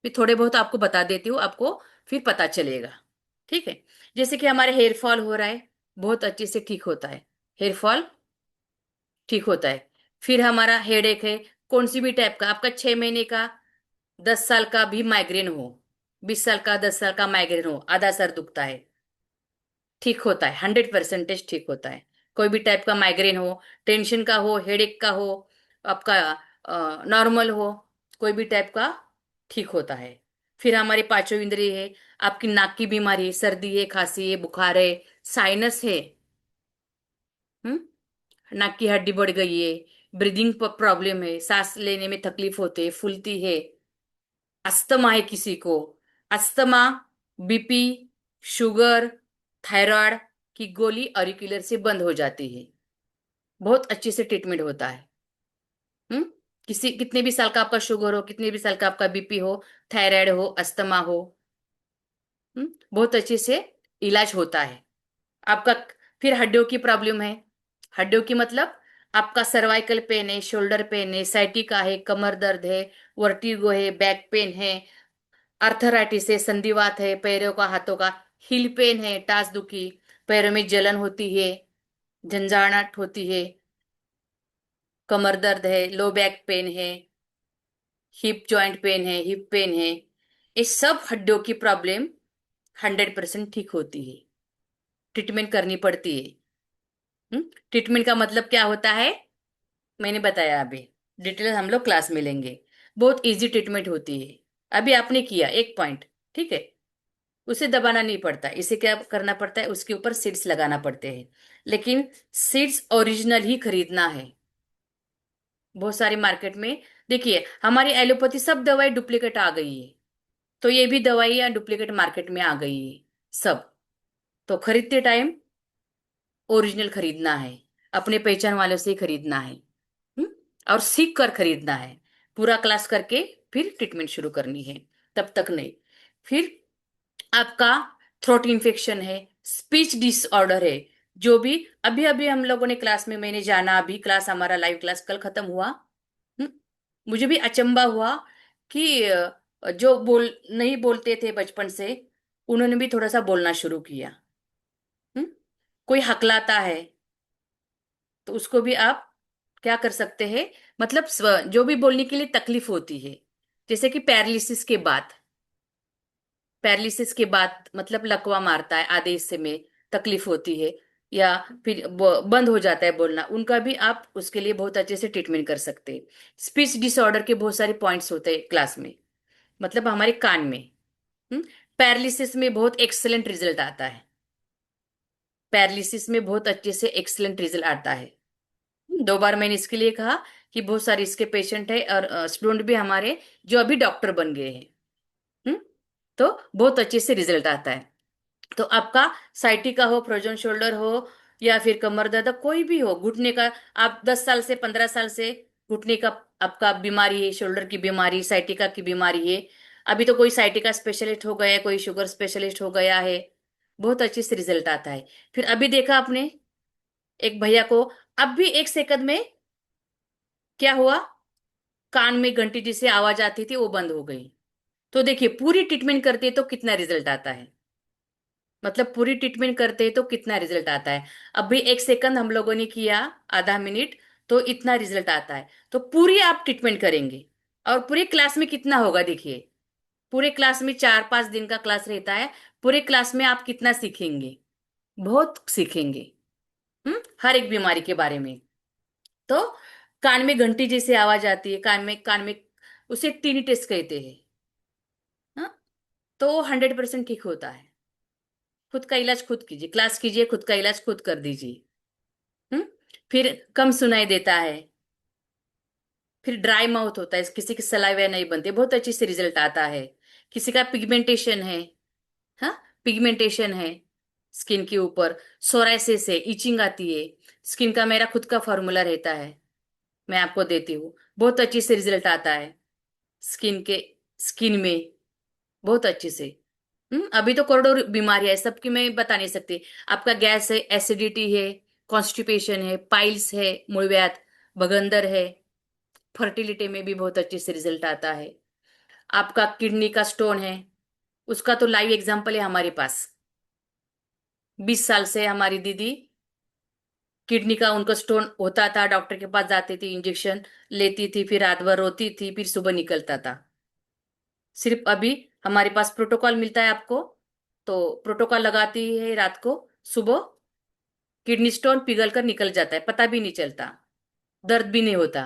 Speaker 1: फिर थोड़े बहुत आपको बता देती हूँ, आपको फिर पता चलेगा, ठीक है। जैसे कि हमारे हेयर फॉल हो रहा है, बहुत अच्छे से ठीक होता है, हेयर फॉल ठीक होता है। फिर हमारा हेडेक है, कौन सी भी टाइप का, आपका 6 महीने का, 10 साल का भी माइग्रेन हो, 20 साल का, 10 साल का माइग्रेन हो, आधा सर दुखता है, ठीक होता है, 100% ठीक होता है। कोई भी टाइप का माइग्रेन हो, टेंशन का हो, हेडेक का हो, आपका नॉर्मल हो, कोई भी टाइप का ठीक होता है। फिर हमारे पांचों इंद्रिय है, आपकी नाक की बीमारी है, सर्दी है, खांसी है, बुखार है, साइनस है, नाक की हड्डी बढ़ गई है, ब्रीदिंग प्रॉब्लम है, सांस लेने में तकलीफ होती है, फूलती है, अस्थमा है किसी को, अस्थमा, बीपी, शुगर, थायराइड की गोली ऑरिकुलर से बंद हो जाती है, बहुत अच्छे से ट्रीटमेंट होता है। हम्म किसी कितने भी साल का आपका शुगर हो, कितने भी साल का आपका बीपी हो, थायराइड हो, अस्थमा हो, बहुत अच्छे से इलाज होता है आपका। फिर हड्डियों की प्रॉब्लम है, हड्डियों की मतलब आपका सर्वाइकल पेन है, शोल्डर पेन है, साइटिका है, कमर दर्द है, वर्टिगो है, बैक पेन है, आर्थराइटिस है, संधिवात है, पैरों का, हाथों का, हिल पेन है, टास दुखी, पैरों में जलन होती है, झंझाहट होती है, कमर दर्द है, लो बैक पेन है, हिप जॉइंट पेन है, हिप पेन है, ये सब हड्डियों की प्रॉब्लम 100% ठीक होती है, ट्रीटमेंट करनी पड़ती है। ट्रीटमेंट का मतलब क्या होता है, मैंने बताया अभी, डिटेल हम लोग क्लास में लेंगे। बहुत इजी ट्रीटमेंट होती है, अभी आपने किया एक पॉइंट, ठीक है, उसे दबाना नहीं पड़ता, इसे क्या करना पड़ता है, उसके ऊपर सीड्स लगाना पड़ते हैं, लेकिन सीड्स ओरिजिनल ही खरीदना है। बहुत सारी मार्केट में देखिए, हमारी एलोपैथी सब दवाई डुप्लीकेट आ गई है, तो ये भी दवाइयाँ डुप्लीकेट मार्केट में आ गई है सब, तो टाइम ओरिजिनल खरीदना है, अपने पहचान वालों से ही खरीदना है, हम्म? और सीख कर खरीदना है, पूरा क्लास करके फिर ट्रीटमेंट शुरू करनी है, तब तक नहीं। फिर आपका थ्रोट इन्फेक्शन है, स्पीच डिसऑर्डर है, जो भी अभी अभी हम लोगों ने क्लास में, मैंने जाना, अभी क्लास हमारा लाइव क्लास कल खत्म हुआ। हम्म, मुझे भी अचंबा हुआ कि जो नहीं बोलते थे बचपन से, उन्होंने भी थोड़ा सा बोलना शुरू किया। हम्म, कोई हकलाता है तो उसको भी आप क्या कर सकते हैं, मतलब जो भी बोलने के लिए तकलीफ होती है, जैसे कि पैरालिसिस के बाद मतलब लकवा मारता है, आधे हिस्से में तकलीफ होती है, या फिर बंद हो जाता है बोलना, उनका भी आप उसके लिए बहुत अच्छे से ट्रीटमेंट कर सकते हैं। स्पीच डिसऑर्डर के बहुत सारे पॉइंट्स होते हैं क्लास में, मतलब हमारे कान में। पैरालिसिस में बहुत एक्सेलेंट रिजल्ट आता है, पैरालिसिस में बहुत अच्छे से एक्सेलेंट रिजल्ट आता है। 2 बार मैंने इसके लिए कहा कि बहुत सारे इसके पेशेंट है और स्टूडेंट भी हमारे जो अभी डॉक्टर बन गए हैं। हम्म, तो बहुत अच्छे से रिजल्ट आता है। तो आपका साइटिका हो, फ्रोजन शोल्डर हो, या फिर कमर दर्द, कोई भी हो, घुटने का, आप 10 साल से 15 साल से घुटने का आपका बीमारी है, शोल्डर की बीमारी, साइटिका की बीमारी है, अभी तो कोई साइटिका स्पेशलिस्ट हो गया है, कोई शुगर स्पेशलिस्ट हो गया है, बहुत अच्छे से रिजल्ट आता है। फिर अभी देखा आपने एक भैया को, अब भी 1 सेकंड में क्या हुआ, कान में घंटी जैसे आवाज आती थी वो बंद हो गई। तो देखिए पूरी ट्रीटमेंट करते हैं तो कितना रिजल्ट आता है, मतलब पूरी ट्रीटमेंट करते हैं तो कितना रिजल्ट आता है। अभी 1 सेकंड हम लोगों ने किया, आधा मिनट, तो इतना रिजल्ट आता है। तो पूरी आप ट्रीटमेंट करेंगे, और पूरे क्लास में कितना होगा देखिए, पूरे क्लास में 4-5 दिन का क्लास रहता है, पूरे क्लास में आप कितना सीखेंगे, बहुत सीखेंगे। हर एक बीमारी के बारे में। तो कान में घंटी जैसी आवाज आती है, कान में उसे टिनिटस कहते हैं। हाँ, तो 100% ठीक होता है। खुद का इलाज खुद कीजिए, क्लास कीजिए, खुद का इलाज खुद कर दीजिए। हम्म फिर कम सुनाई देता है, फिर ड्राई माउथ होता है, किसी की सलाइवा नहीं बनते, बहुत अच्छे से रिजल्ट आता है। किसी का पिगमेंटेशन है, हाँ, पिगमेंटेशन है स्किन के ऊपर, सोराइसिस है, इचिंग आती है, स्किन का मेरा खुद का फॉर्मूला रहता है, मैं आपको देती हूँ, बहुत अच्छे से रिजल्ट आता है स्किन में, बहुत अच्छे से। अभी तो करोड़ों बीमारियां है, सबकी मैं बता नहीं सकती। आपका गैस है, एसिडिटी है, कॉन्स्टिपेशन है, पाइल्स है, मूलव्याध, बगंदर है, फर्टिलिटी में भी बहुत अच्छे से रिजल्ट आता है। आपका किडनी का स्टोन है, उसका तो लाइव एग्जांपल है हमारे पास। 20 साल से हमारी दीदी, किडनी का उनका स्टोन होता था, डॉक्टर के पास जाती थी, इंजेक्शन लेती थी, फिर रात भर रोती थी, फिर सुबह निकलता था। सिर्फ अभी हमारे पास प्रोटोकॉल मिलता है आपको, तो प्रोटोकॉल लगाती है, रात को सुबह किडनी स्टोन पिघल कर निकल जाता है, पता भी नहीं चलता, दर्द भी नहीं होता।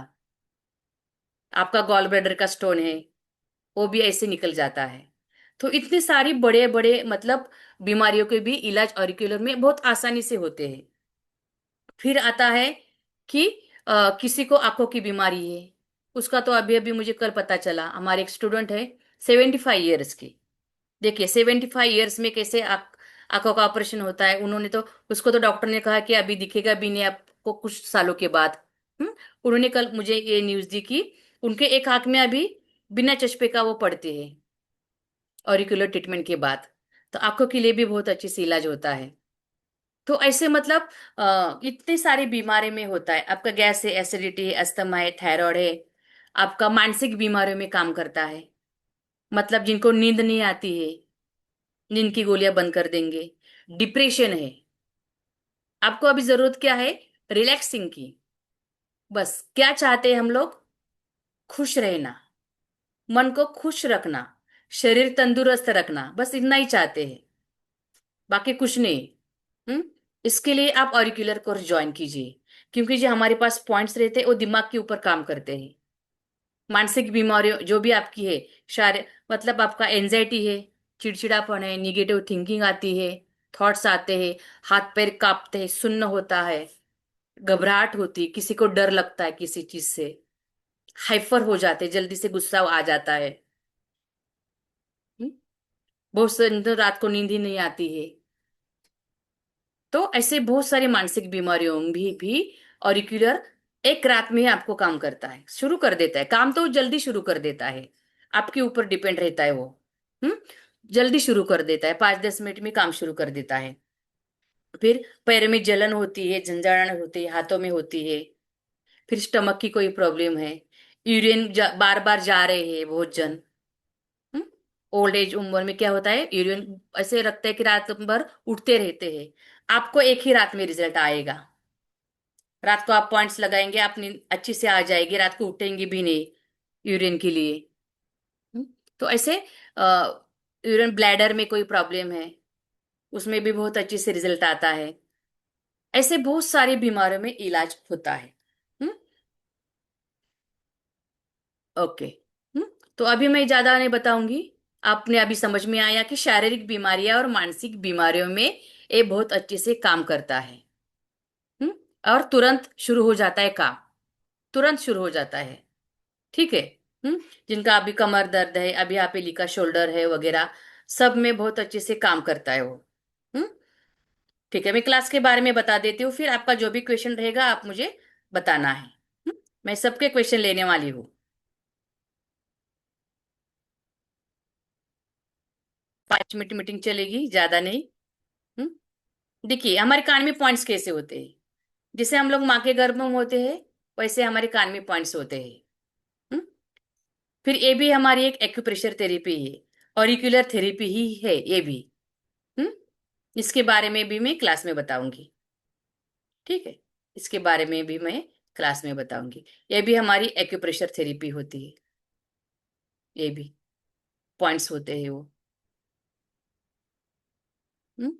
Speaker 1: आपका गॉल ब्लैडर का स्टोन है, वो भी ऐसे निकल जाता है। तो इतने सारी बड़े बड़े मतलब बीमारियों के भी इलाज ऑरिकुलर में बहुत आसानी से होते हैं। फिर आता है कि किसी को आंखों की बीमारी है, उसका तो अभी अभी मुझे कल पता चला, हमारे एक स्टूडेंट है 75 ईयर्स की। देखिए 75 ईयर्स में कैसे आंखों का ऑपरेशन होता है, उन्होंने तो, उसको तो डॉक्टर ने कहा कि अभी दिखेगा भी नहीं आपको कुछ सालों के बाद। हम्म उन्होंने कल मुझे ये न्यूज दी कि उनके एक आंख में अभी बिना चश्मे का वो पड़ते हैं ऑरिकुलर ट्रीटमेंट के बाद। तो आंखों के लिए भी बहुत अच्छी से इलाज होता है। तो ऐसे मतलब इतने सारी बीमारी में होता है। आपका गैस है, एसिडिटी है, अस्थमा है, थायराइड है, आपका मानसिक बीमारियों में काम करता है, मतलब जिनको नींद नहीं आती है, नींद की गोलियां बंद कर देंगे। डिप्रेशन है, आपको अभी जरूरत क्या है, रिलैक्सिंग की, बस क्या चाहते हैं हम लोग, खुश रहना, मन को खुश रखना, शरीर तंदुरुस्त रखना, बस इतना ही चाहते हैं, बाकी कुछ नहीं। हम्म इसके लिए आप ऑरिकुलर कोर्स ज्वाइन कीजिए, क्योंकि जो हमारे पास पॉइंट्स रहते हैं वो दिमाग के ऊपर काम करते हैं। मानसिक बीमारियों जो भी आपकी है, शारीर मतलब आपका एंजाइटी है, चिड़चिड़ापन है, निगेटिव थिंकिंग आती है, थॉट्स आते हैं, हाथ पैर कांपते हैं, सुन्न होता है, घबराहट होती है, किसी को डर लगता है किसी चीज से, हाइपर हो जाते हैं, जल्दी से गुस्सा आ जाता है। हम्म? बहुत से तो रात को नींद ही नहीं आती है। तो ऐसे बहुत सारी मानसिक बीमारियों में भी ऑरिकुलर एक रात में ही आपको काम करता है, शुरू कर देता है काम, तो जल्दी शुरू कर देता है, आपके ऊपर डिपेंड रहता है वो। हम्म जल्दी शुरू कर देता है, 5-10 मिनट में काम शुरू कर देता है। फिर पैर में जलन होती है, झंझाड़न होती है, हाथों में होती है। फिर स्टमक की कोई प्रॉब्लम है, यूरिन बार बार जा रहे हैं बहुत जन। ओल्ड एज उम्र में क्या होता है, यूरिन ऐसे लगता है कि रात भर उठते रहते हैं। आपको एक ही रात में रिजल्ट आएगा। रात को आप पॉइंट्स लगाएंगे, अपनी अच्छी से आ जाएगी, रात को उठेंगे भी नहीं यूरिन के लिए। हम्म, तो ऐसे यूरिन ब्लैडर में कोई प्रॉब्लम है, उसमें भी बहुत अच्छे से रिजल्ट आता है। ऐसे बहुत सारी बीमारियों में इलाज होता है। हम्म, ओके। तो अभी मैं ज्यादा नहीं बताऊंगी। आपने अभी समझ में आया कि शारीरिक बीमारियां और मानसिक बीमारियों में ये बहुत अच्छे से काम करता है। हम्म, और तुरंत शुरू हो जाता है काम, तुरंत शुरू हो जाता है। ठीक है। हम्म, जिनका अभी कमर दर्द है, अभी आप लिखा शोल्डर है वगैरह, सब में बहुत अच्छे से काम करता है वो। हम्म, ठीक है, मैं क्लास के बारे में बता देती हूँ, फिर आपका जो भी क्वेश्चन रहेगा आप मुझे बताना है। मैं सबके क्वेश्चन लेने वाली हूँ। 5 मिनट मीटिंग चलेगी, ज्यादा नहीं। हम्म, देखिए हमारे कान में पॉइंट्स कैसे होते हैं। जैसे हम लोग माँ के गर्भ में होते हैं, वैसे हमारे कान में पॉइंट्स होते हैं। हम्म, फिर ये भी हमारी एक एक्यूप्रेशर थेरेपी है, ऑरिकुलर थेरेपी ही है ये भी। हम्म, इसके बारे में भी मैं क्लास में बताऊंगी। ठीक है, इसके बारे में भी मैं क्लास में बताऊंगी। ये भी हमारी एक्यूप्रेशर थेरेपी होती है, ये भी पॉइंट्स होते हैं वो। हम्म,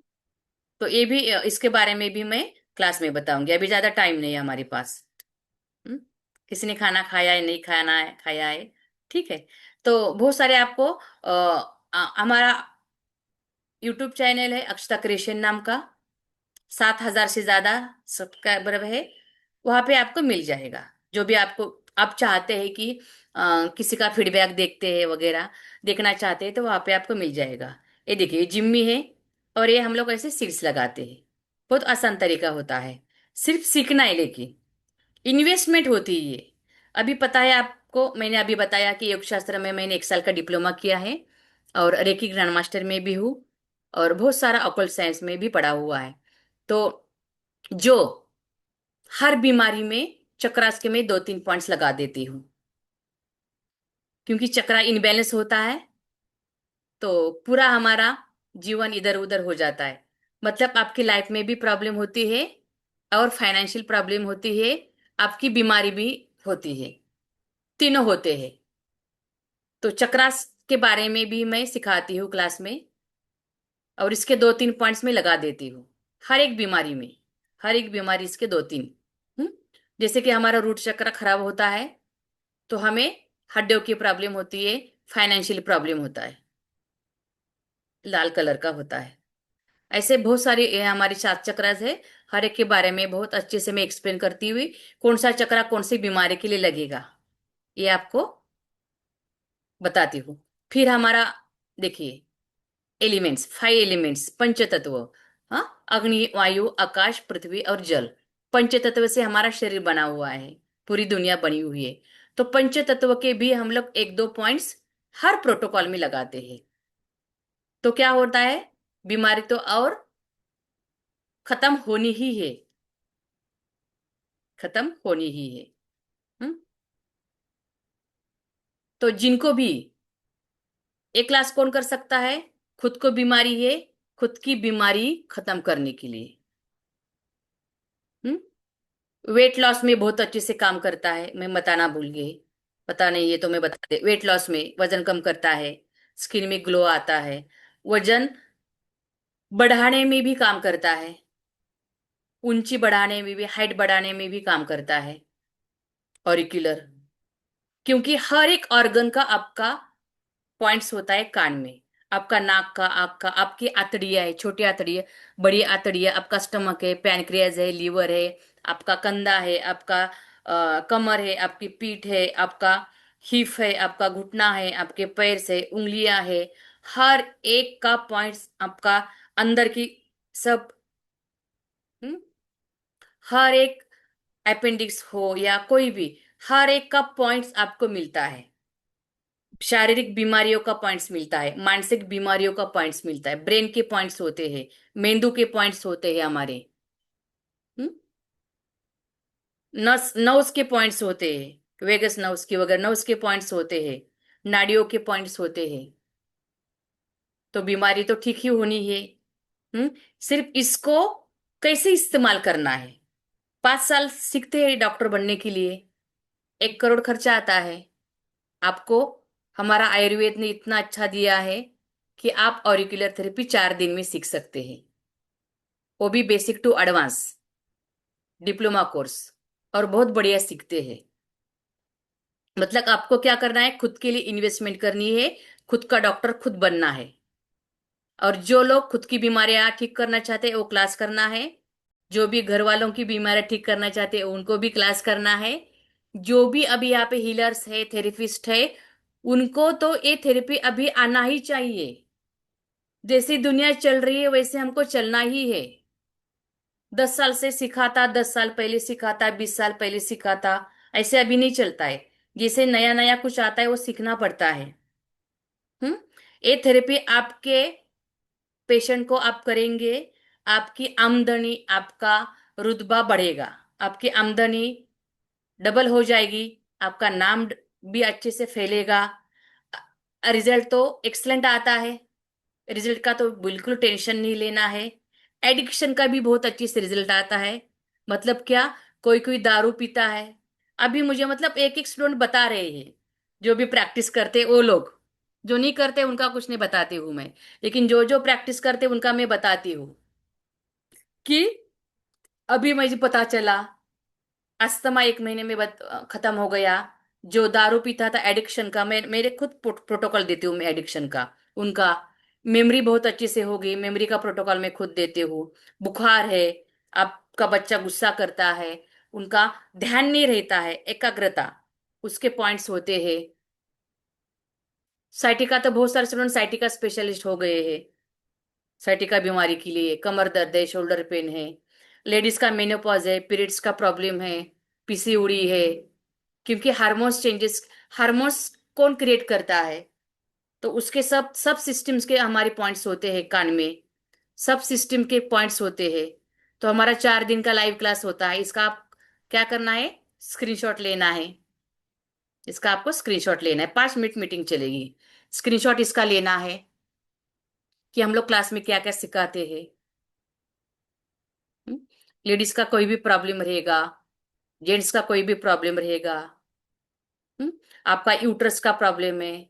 Speaker 1: तो ये भी इसके बारे में भी मैं क्लास में बताऊंगी। अभी ज्यादा टाइम नहीं है हमारे पास। हम्म, किसी ने खाना खाया है, नहीं खाना है, खाया है। ठीक है। तो बहुत सारे आपको हमारा यूट्यूब चैनल है अक्षता क्रिएशन नाम का, 7,000 से ज्यादा सब्सक्राइबर है। वहां पे आपको मिल जाएगा जो भी आपको आप चाहते हैं कि किसी का फीडबैक देखते हैं वगैरह, देखना चाहते हैं तो वहां पे आपको मिल जाएगा। ये देखिए ये जिम्मी है, और ये हम लोग ऐसे सीड्स लगाते हैं। बहुत आसान तरीका होता है, सिर्फ सीखना है, लेकिन इन्वेस्टमेंट होती है ये। अभी पता है आपको, मैंने अभी बताया कि योग शास्त्र में मैंने 1 साल का डिप्लोमा किया है, और रेकी ग्रैंड मास्टर में भी हूँ, और बहुत सारा ऑकल्ट साइंस में भी पढ़ा हुआ है। तो जो हर बीमारी में चक्रास के में 2-3 पॉइंट्स लगा देती हूँ, क्योंकि चक्रा इनबैलेंस होता है तो पूरा हमारा जीवन इधर उधर हो जाता है। मतलब आपकी लाइफ में भी प्रॉब्लम होती है, और फाइनेंशियल प्रॉब्लम होती है, आपकी बीमारी भी होती है, तीनों होते हैं। तो चक्रास के बारे में भी मैं सिखाती हूँ क्लास में, और इसके 2-3 पॉइंट्स में लगा देती हूँ हर एक बीमारी में। हर एक बीमारी इसके 2-3। जैसे कि हमारा रूट चक्र खराब होता है तो हमें हड्डियों की प्रॉब्लम होती है, फाइनेंशियल प्रॉब्लम होता है, लाल कलर का होता है। ऐसे बहुत सारे ये हमारी 7 चक्रास है। हर एक के बारे में बहुत अच्छे से मैं एक्सप्लेन करती हुई, कौन सा चक्रा कौन सी बीमारी के लिए लगेगा ये आपको बताती हूँ। फिर हमारा देखिए एलिमेंट्स, 5 एलिमेंट्स, पंच तत्व। हाँ, अग्नि, वायु, आकाश, पृथ्वी और जल। पंच तत्व से हमारा शरीर बना हुआ है, पूरी दुनिया बनी हुई है। तो पंच तत्व के भी हम लोग 1-2 पॉइंट्स हर प्रोटोकॉल में लगाते हैं। तो क्या होता है, बीमारी तो और खत्म होनी ही है, खत्म होनी ही है। हम्म? तो जिनको भी एक क्लास कौन कर सकता है, खुद को बीमारी है, खुद की बीमारी खत्म करने के लिए। हम्म, वेट लॉस में बहुत अच्छे से काम करता है, मैं बताना भूल गई, पता नहीं ये तो मैं बता दे। वेट लॉस में वजन कम करता है, स्किन में ग्लो आता है, वजन बढ़ाने में भी काम करता है, ऊंची बढ़ाने में भी, हाइट बढ़ाने में भी काम करता है, ऑरिकुलर। क्योंकि हर एक ऑर्गन का आपका पॉइंट्स होता है कान में। आपका नाक का, आँख का, आपकी आंतड़ियां है, छोटी आंतड़ियां, बड़ी आंतड़ियां, आपका स्टमक है, पैनक्रियाज है, लीवर है, आपका कंधा है, आपका कमर है, आपकी पीठ है, आपका हिप है, आपका घुटना है, आपके पैर से उंगलियां है। हर एक का पॉइंट्स आपका अंदर की सब। हम्म, हर एक अपेंडिक्स हो या कोई भी, हर एक का पॉइंट्स आपको मिलता है। शारीरिक बीमारियों का पॉइंट्स मिलता है, मानसिक बीमारियों का पॉइंट्स मिलता है, ब्रेन के पॉइंट्स होते हैं, मेंदू के पॉइंट्स होते हैं हमारे, हम्म? नस नर्व्स के पॉइंट्स होते हैं, वेगस नर्व्स के वगैरह नर्व्स के पॉइंट्स होते हैं, नाड़ियों के पॉइंट्स होते हैं। तो बीमारी तो ठीक ही होनी है। हम्म सिर्फ इसको कैसे इस्तेमाल करना है। 5 साल सीखते हैं डॉक्टर बनने के लिए, 1 करोड़ खर्चा आता है। आपको हमारा आयुर्वेद ने इतना अच्छा दिया है कि आप ऑरिकुलर थेरेपी 4 दिन में सीख सकते हैं, वो भी basic to advance diploma course, और बहुत बढ़िया सीखते हैं। मतलब आपको क्या करना है, खुद के लिए इन्वेस्टमेंट करनी है, खुद का डॉक्टर खुद बनना है। और जो लोग खुद की बीमारियां ठीक करना चाहते हैं वो क्लास करना है, जो भी घर वालों की बीमारियां ठीक करना चाहते हैं उनको भी क्लास करना है। जो भी अभी यहाँ पे हीलर्स है, थेरेपिस्ट है, उनको तो ये थेरेपी अभी आना ही चाहिए। जैसी दुनिया चल रही है वैसे हमको चलना ही है। 10 साल से सिखाता, 10 साल पहले सिखाता, 20 साल पहले सिखाता, ऐसे अभी नहीं चलता है। जैसे नया नया कुछ आता है वो सीखना पड़ता है। हम्म ये थेरेपी आपके पेशेंट को आप करेंगे, आपकी आमदनी, आपका रुतबा बढ़ेगा, आपकी आमदनी डबल हो जाएगी, आपका नाम भी अच्छे से फैलेगा। रिजल्ट तो एक्सलेंट आता है, रिजल्ट का तो बिल्कुल टेंशन नहीं लेना है। एडिक्शन का भी बहुत अच्छी से रिजल्ट आता है। मतलब क्या, कोई कोई दारू पीता है, अभी मुझे मतलब एक एक स्टूडेंट बता रहे हैं, जो भी प्रैक्टिस करते वो लोग, जो नहीं करते उनका कुछ नहीं बताती हूँ मैं, लेकिन जो जो प्रैक्टिस करते उनका मैं बताती हूँ कि अभी मुझे पता चला अस्थमा 1 महीने में खत्म हो गया। जो दारू पीता था एडिक्शन का, मैं मेरे खुद प्रोटोकॉल देती हूँ मैं एडिक्शन का, उनका मेमोरी बहुत अच्छे से हो गई, मेमोरी का प्रोटोकॉल मैं खुद देती हूँ। बुखार है, आपका बच्चा गुस्सा करता है, उनका ध्यान नहीं रहता है, एकाग्रता, उसके पॉइंट्स होते हैं। साइटिका तो बहुत सारे स्टूडेंट साइटिका स्पेशलिस्ट हो गए हैं। साइटिका बीमारी के लिए कमर दर्द है, शोल्डर पेन है, लेडीज का मेनोपॉज है, पीरियड्स का प्रॉब्लम है, पीसीओडी है, क्योंकि हार्मोन्स चेंजेस, हार्मोन्स कौन क्रिएट करता है, तो उसके सब सब सिस्टम्स के हमारे पॉइंट्स होते हैं कान में, सब सिस्टम के पॉइंट्स होते हैं। तो हमारा 4 दिन का लाइव क्लास होता है, इसका आप क्या करना है, स्क्रीनशॉट लेना है। इसका आपको स्क्रीनशॉट लेना है, 5 मिनट मीटिंग चलेगी। स्क्रीनशॉट इसका लेना है कि हम लोग क्लास में क्या क्या सिखाते हैं। लेडीज का कोई भी प्रॉब्लम रहेगा, जेंट्स का कोई भी प्रॉब्लम रहेगा, हम्म, आपका यूट्रस का प्रॉब्लम है,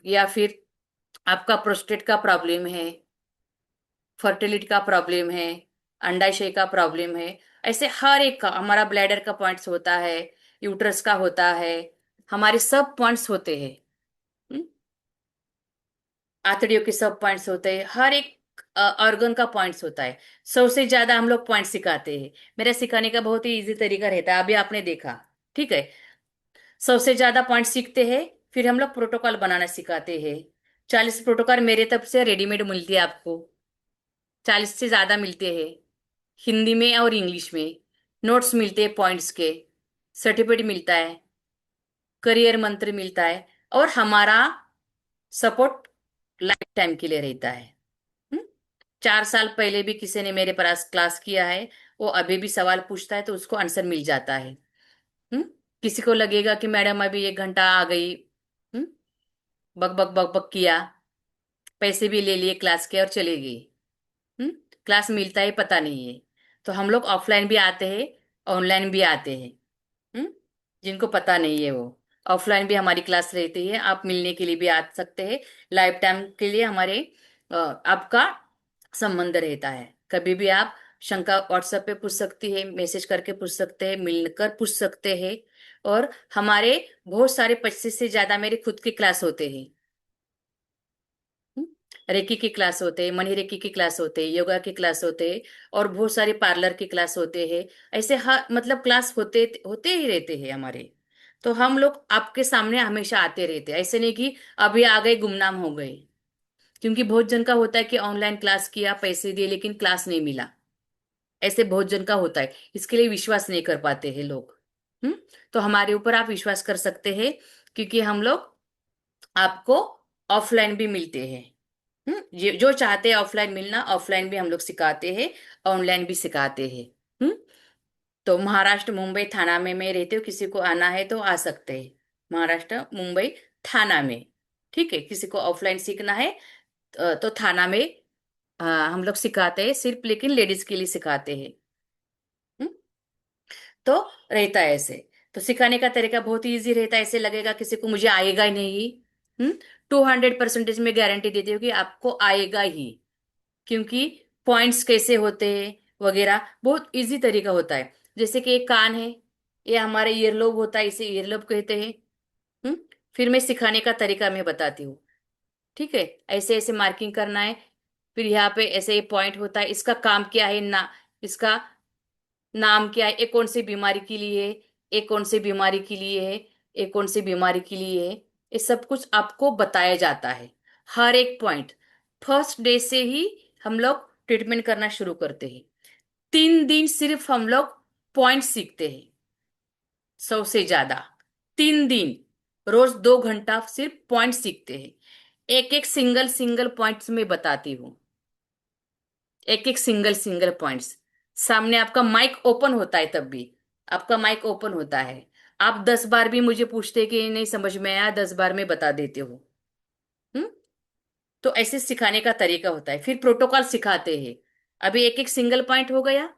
Speaker 1: या फिर आपका प्रोस्टेट का प्रॉब्लम है, फर्टिलिटी का प्रॉब्लम है, अंडाशय का प्रॉब्लम है, ऐसे हर एक का, हमारा ब्लैडर का पॉइंट्स होता है, यूट्रस का होता है, हमारे सब पॉइंट्स होते हैं। हम्म, आंतड़ियों के सब पॉइंट्स होते हैं, हर एक ऑर्गन का पॉइंट्स होता है। 100 से ज्यादा हम लोग पॉइंट सिखाते हैं। मेरा सिखाने का बहुत ही इजी तरीका रहता है, अभी आपने देखा, ठीक है। 100 से ज्यादा पॉइंट सीखते हैं, फिर हम लोग प्रोटोकॉल बनाना सिखाते हैं। 40 प्रोटोकॉल मेरे तरफ से रेडीमेड मिलती है आपको, 40 से ज्यादा मिलते हैं, हिंदी में और इंग्लिश में। नोट्स मिलते हैं पॉइंट्स के, सर्टिफिकेट मिलता है, करियर मंत्र मिलता है, और हमारा सपोर्ट लाइफ टाइम के लिए रहता है। हम्म? 4 साल पहले भी किसी ने मेरे पास क्लास किया है, वो अभी भी सवाल पूछता है तो उसको आंसर मिल जाता है। हम्म किसी को लगेगा कि मैडम अभी 1 घंटा आ गई, हम्म बक बक बक बक किया, पैसे भी ले लिए क्लास के और चले गई, हम्म क्लास मिलता है पता नहीं है। तो हम लोग ऑफलाइन भी आते हैं, ऑनलाइन भी आते हैं। हम्म जिनको पता नहीं है वो, ऑफलाइन भी हमारी क्लास रहती है, आप मिलने के लिए भी आ सकते हैं। लाइफ टाइम के लिए हमारे आपका संबंध रहता है। कभी भी आप शंका व्हाट्सएप पे पूछ सकती है, मैसेज करके पूछ सकते हैं, मिलकर पूछ सकते हैं। और हमारे बहुत सारे 25 से ज्यादा मेरे खुद के क्लास होते हैं। रेकी की क्लास होते हैं, मनी रेकी की क्लास होते हैं, योगा की क्लास होते हैं, और बहुत सारे पार्लर की क्लास होते हैं। ऐसे हर मतलब क्लास होते होते ही रहते हैं हमारे। तो हम लोग आपके सामने हमेशा आते रहते हैं, ऐसे नहीं कि अभी आ गए गुमनाम हो गए। क्योंकि बहुत जन का होता है कि ऑनलाइन क्लास किया, पैसे दिए, लेकिन क्लास नहीं मिला। ऐसे बहुत जन का होता है, इसके लिए विश्वास नहीं कर पाते हैं लोग। हम्म तो हमारे ऊपर आप विश्वास कर सकते हैं, क्योंकि हम लोग आपको ऑफलाइन भी मिलते हैं। ये जो चाहते हैं ऑफलाइन मिलना, ऑफलाइन भी हम लोग सिखाते हैं, ऑनलाइन भी सिखाते हैं। हम्म तो महाराष्ट्र मुंबई थाना में रहते हो, किसी को आना है तो आ सकते हैं। महाराष्ट्र मुंबई थाना में, ठीक है। किसी को ऑफलाइन सीखना है तो थाना में हम लोग सिखाते हैं सिर्फ, लेकिन लेडीज के लिए सिखाते हैं। हम्म, तो रहता है ऐसे। तो सिखाने का तरीका बहुत ही इजी रहता है। ऐसे लगेगा किसी को मुझे आएगा ही नहीं, 200% में गारंटी देती हूँ कि आपको आएगा ही। क्योंकि पॉइंट्स कैसे होते हैं वगैरह बहुत इजी तरीका होता है। जैसे कि एक कान है, ये हमारे ईयरलोब होता है, इसे ईयरलोब कहते हैं। हम्म फिर मैं सिखाने का तरीका मैं बताती हूँ, ठीक है। ऐसे ऐसे मार्किंग करना है। फिर यहाँ पे ऐसे ये पॉइंट होता है, इसका काम क्या है ना, इसका नाम क्या है, ये कौन सी बीमारी के लिए है, ये कौन सी बीमारी के लिए है, ये कौन सी बीमारी के लिए है, ये सब कुछ आपको बताया जाता है। हर एक पॉइंट फर्स्ट डे से ही हम लोग ट्रीटमेंट करना शुरू करते हैं। 3 दिन सिर्फ हम लोग पॉइंट सीखते हैं, 100 से ज्यादा। 3 दिन रोज 2 घंटा सिर्फ पॉइंट सीखते हैं। एक एक सिंगल सिंगल पॉइंट्स में बताती हूँ, एक एक सिंगल सिंगल पॉइंट्स। सामने आपका माइक ओपन होता है, तब भी आपका माइक ओपन होता है। आप 10 बार भी मुझे पूछते कि नहीं समझ में आया, 10 बार में बता देते हो। हम्म तो ऐसे सिखाने का तरीका होता है। फिर प्रोटोकॉल सिखाते हैं। अभी एक एक सिंगल पॉइंट हो गया।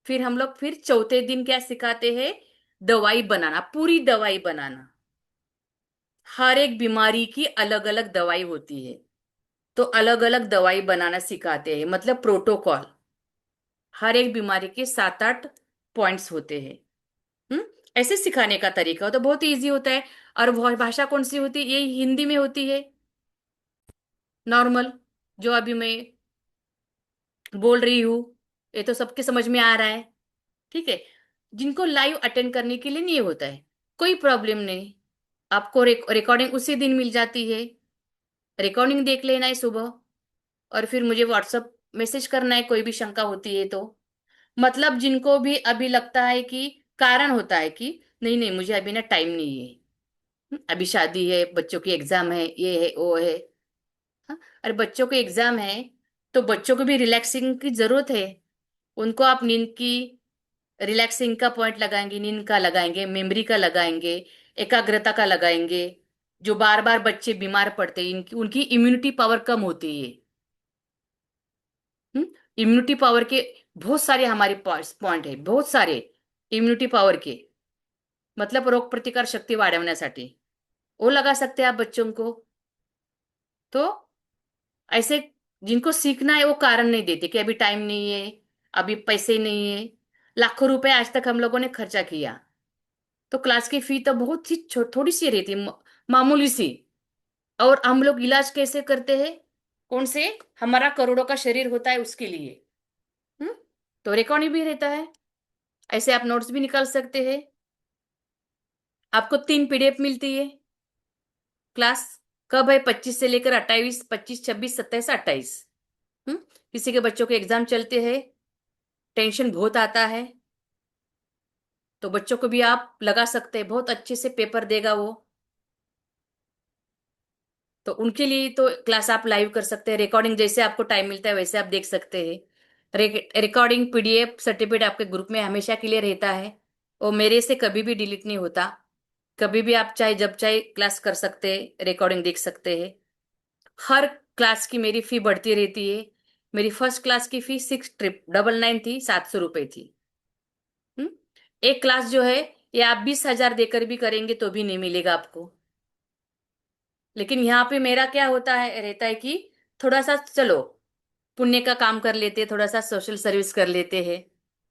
Speaker 1: फिर हम लोग फिर चौथे दिन क्या सिखाते हैं, दवाई बनाना, पूरी दवाई बनाना। हर एक बीमारी की अलग अलग दवाई होती है, तो अलग अलग दवाई बनाना सिखाते हैं, मतलब प्रोटोकॉल। हर एक बीमारी के 7-8 पॉइंट्स होते हैं। हम्म ऐसे सिखाने का तरीका हो तो बहुत इजी होता है। और वह भाषा कौन सी होती है, ये हिंदी में होती है, नॉर्मल, जो अभी मैं बोल रही हूँ। ये तो सबके समझ में आ रहा है, ठीक है। जिनको लाइव अटेंड करने के लिए नहीं होता है, कोई प्रॉब्लम नहीं। आपको रिकॉर्डिंग उसी दिन मिल जाती है। रिकॉर्डिंग देख लेना है सुबह, और फिर मुझे व्हाट्सअप मैसेज करना है कोई भी शंका होती है तो। मतलब जिनको भी अभी लगता है कि कारण होता है कि नहीं नहीं मुझे अभी ना टाइम नहीं है, अभी शादी है, बच्चों की एग्जाम है, ये है वो है। हाँ, अरे बच्चों के एग्जाम है तो बच्चों को भी रिलैक्सिंग की जरूरत है। उनको आप नींद की, रिलैक्सिंग का पॉइंट लगाएंगे, नींद का लगाएंगे, मेमोरी का लगाएंगे, एकाग्रता का लगाएंगे। जो बार बार बच्चे बीमार पड़ते हैं, इनकी उनकी इम्यूनिटी पावर कम होती है। इम्यूनिटी पावर के बहुत सारे हमारे पॉइंट है, बहुत सारे इम्युनिटी पॉवर के, मतलब रोग प्रतिकार शक्ती वाढवण्यासाठी वो लगा सकते हैं आप बच्चों को। तो ऐसे जिनको सीखना है वो कारण नहीं देते कि अभी टाइम नहीं है, अभी पैसे नहीं है। लाखों रुपए आज तक हम लोगों ने खर्चा किया, तो क्लास की फी तो बहुत ही थोड़ी सी रहती है, मामूली सी। और हम लोग इलाज कैसे करते हैं, कौन से, हमारा करोड़ों का शरीर होता है उसके लिए। हम्म तो रिकॉर्डिंग भी रहता है, ऐसे आप नोट्स भी निकाल सकते हैं। आपको 3 पीडीएफ मिलती है। क्लास कब है, 25 से लेकर 28, 25, 26, 27, 28। हम्म किसी के बच्चों के एग्जाम चलते हैं, टेंशन बहुत आता है, तो बच्चों को भी आप लगा सकते हैं, बहुत अच्छे से पेपर देगा वो। तो उनके लिए तो क्लास आप लाइव कर सकते हैं। रिकॉर्डिंग जैसे आपको टाइम मिलता है वैसे आप देख सकते हैं। रिकॉर्डिंग पीडीएफ सर्टिफिकेट आपके ग्रुप में हमेशा के लिए रहता है, वो मेरे से कभी भी डिलीट नहीं होता। कभी भी आप चाहे जब चाहे क्लास कर सकते हैं, रिकॉर्डिंग देख सकते हैं। हर क्लास की मेरी फी बढ़ती रहती है। मेरी फर्स्ट क्लास की फी 6,999 थी, 700 रुपए थी। हम्म? एक क्लास जो है ये आप 20,000 देकर भी करेंगे तो भी नहीं मिलेगा आपको। लेकिन यहाँ पे मेरा क्या होता है, रहता है कि थोड़ा सा चलो पुण्य का काम कर लेते हैं, थोड़ा सा सोशल सर्विस कर लेते हैं,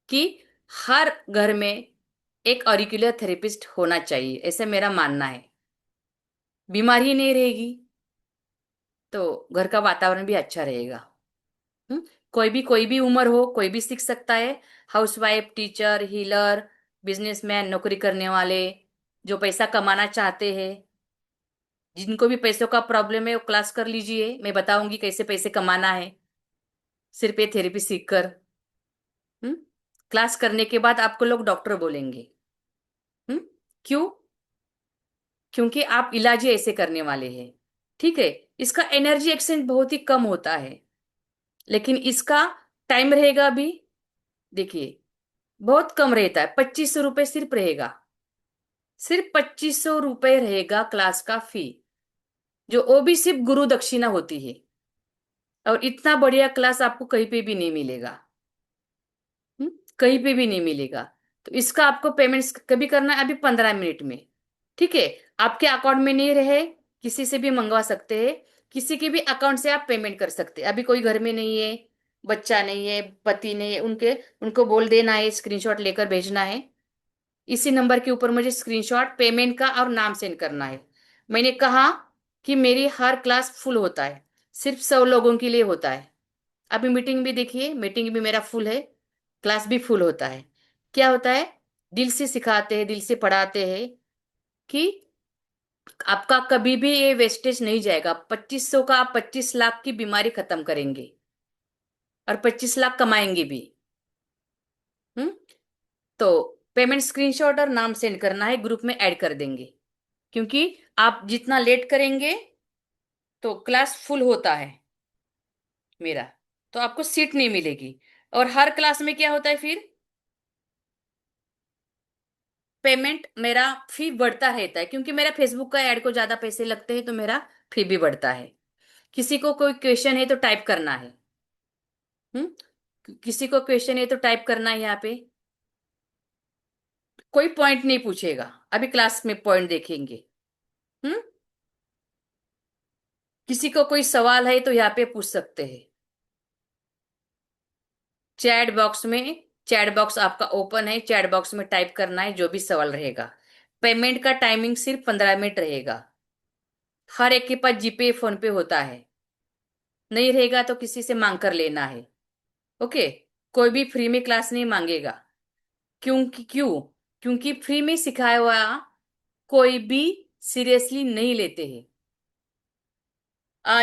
Speaker 1: कि हर घर में एक ऑरिकुलर थेरेपिस्ट होना चाहिए, ऐसे मेरा मानना है। बीमारी नहीं रहेगी तो घर का वातावरण भी अच्छा रहेगा। हम्म? कोई भी उम्र हो, कोई भी सीख सकता है। हाउसवाइफ, टीचर, हीलर, बिजनेसमैन, नौकरी करने वाले, जो पैसा कमाना चाहते हैं, जिनको भी पैसों का प्रॉब्लम है वो क्लास कर लीजिए। मैं बताऊंगी कैसे पैसे कमाना है, सिर्फ ये थेरेपी सीखकर। हम्म क्लास करने के बाद आपको लोग डॉक्टर बोलेंगे। हम्म क्यों? क्योंकि आप इलाज ही ऐसे करने वाले हैं। ठीक है। इसका एनर्जी एक्सचेंज बहुत ही कम होता है, लेकिन इसका टाइम रहेगा भी, देखिए, बहुत कम रहता है। 2500 रुपये सिर्फ रहेगा, सिर्फ 2500 रुपये रहेगा क्लास का फी, जो वो भी सिर्फ गुरु दक्षिणा होती है। और इतना बढ़िया क्लास आपको कहीं पे भी नहीं मिलेगा। कहीं पे भी नहीं मिलेगा। तो इसका आपको पेमेंट कभी करना है, अभी 15 मिनट में, ठीक है। आपके अकाउंट में नहीं रहे, किसी से भी मंगवा सकते हैं, किसी के भी अकाउंट से आप पेमेंट कर सकते हैं। अभी कोई घर में नहीं है, बच्चा नहीं है, पति नहीं है, उनको बोल देना है, स्क्रीनशॉट लेकर भेजना है। इसी नंबर के ऊपर मुझे स्क्रीनशॉट पेमेंट का और नाम सेंड करना है। मैंने कहा कि मेरी हर क्लास फुल होता है, सिर्फ 100 लोगों के लिए होता है। अभी मीटिंग भी देखिए, मीटिंग भी मेरा फुल है, क्लास भी फुल होता है। क्या होता है, दिल से सिखाते हैं, दिल से पढ़ाते हैं कि आपका कभी भी ये वेस्टेज नहीं जाएगा। 2500 का आप 25 लाख की बीमारी खत्म करेंगे और 25 लाख कमाएंगे भी। हम्म तो पेमेंट स्क्रीनशॉट और नाम सेंड करना है, ग्रुप में ऐड कर देंगे। क्योंकि आप जितना लेट करेंगे तो क्लास फुल होता है मेरा, तो आपको सीट नहीं मिलेगी। और हर क्लास में क्या होता है फिर, पेमेंट मेरा फी बढ़ता रहता है, क्योंकि मेरा फेसबुक का ऐड को ज्यादा पैसे लगते हैं, तो मेरा फी भी बढ़ता है। किसी को कोई क्वेश्चन है तो टाइप करना है। किसी को क्वेश्चन है तो टाइप करना है यहाँ पे। कोई पॉइंट नहीं पूछेगा, अभी क्लास में पॉइंट देखेंगे। हम्म किसी को कोई सवाल है तो यहाँ पे पूछ सकते हैं। चैट बॉक्स में, चैट बॉक्स आपका ओपन है, चैट बॉक्स में टाइप करना है जो भी सवाल रहेगा। पेमेंट का टाइमिंग सिर्फ 15 मिनट रहेगा। हर एक के पास जीपे फोन पे होता है, नहीं रहेगा तो किसी से मांग कर लेना है। ओके, कोई भी फ्री में क्लास नहीं मांगेगा। क्योंकि फ्री में सिखाया हुआ कोई भी सीरियसली नहीं लेते हैं।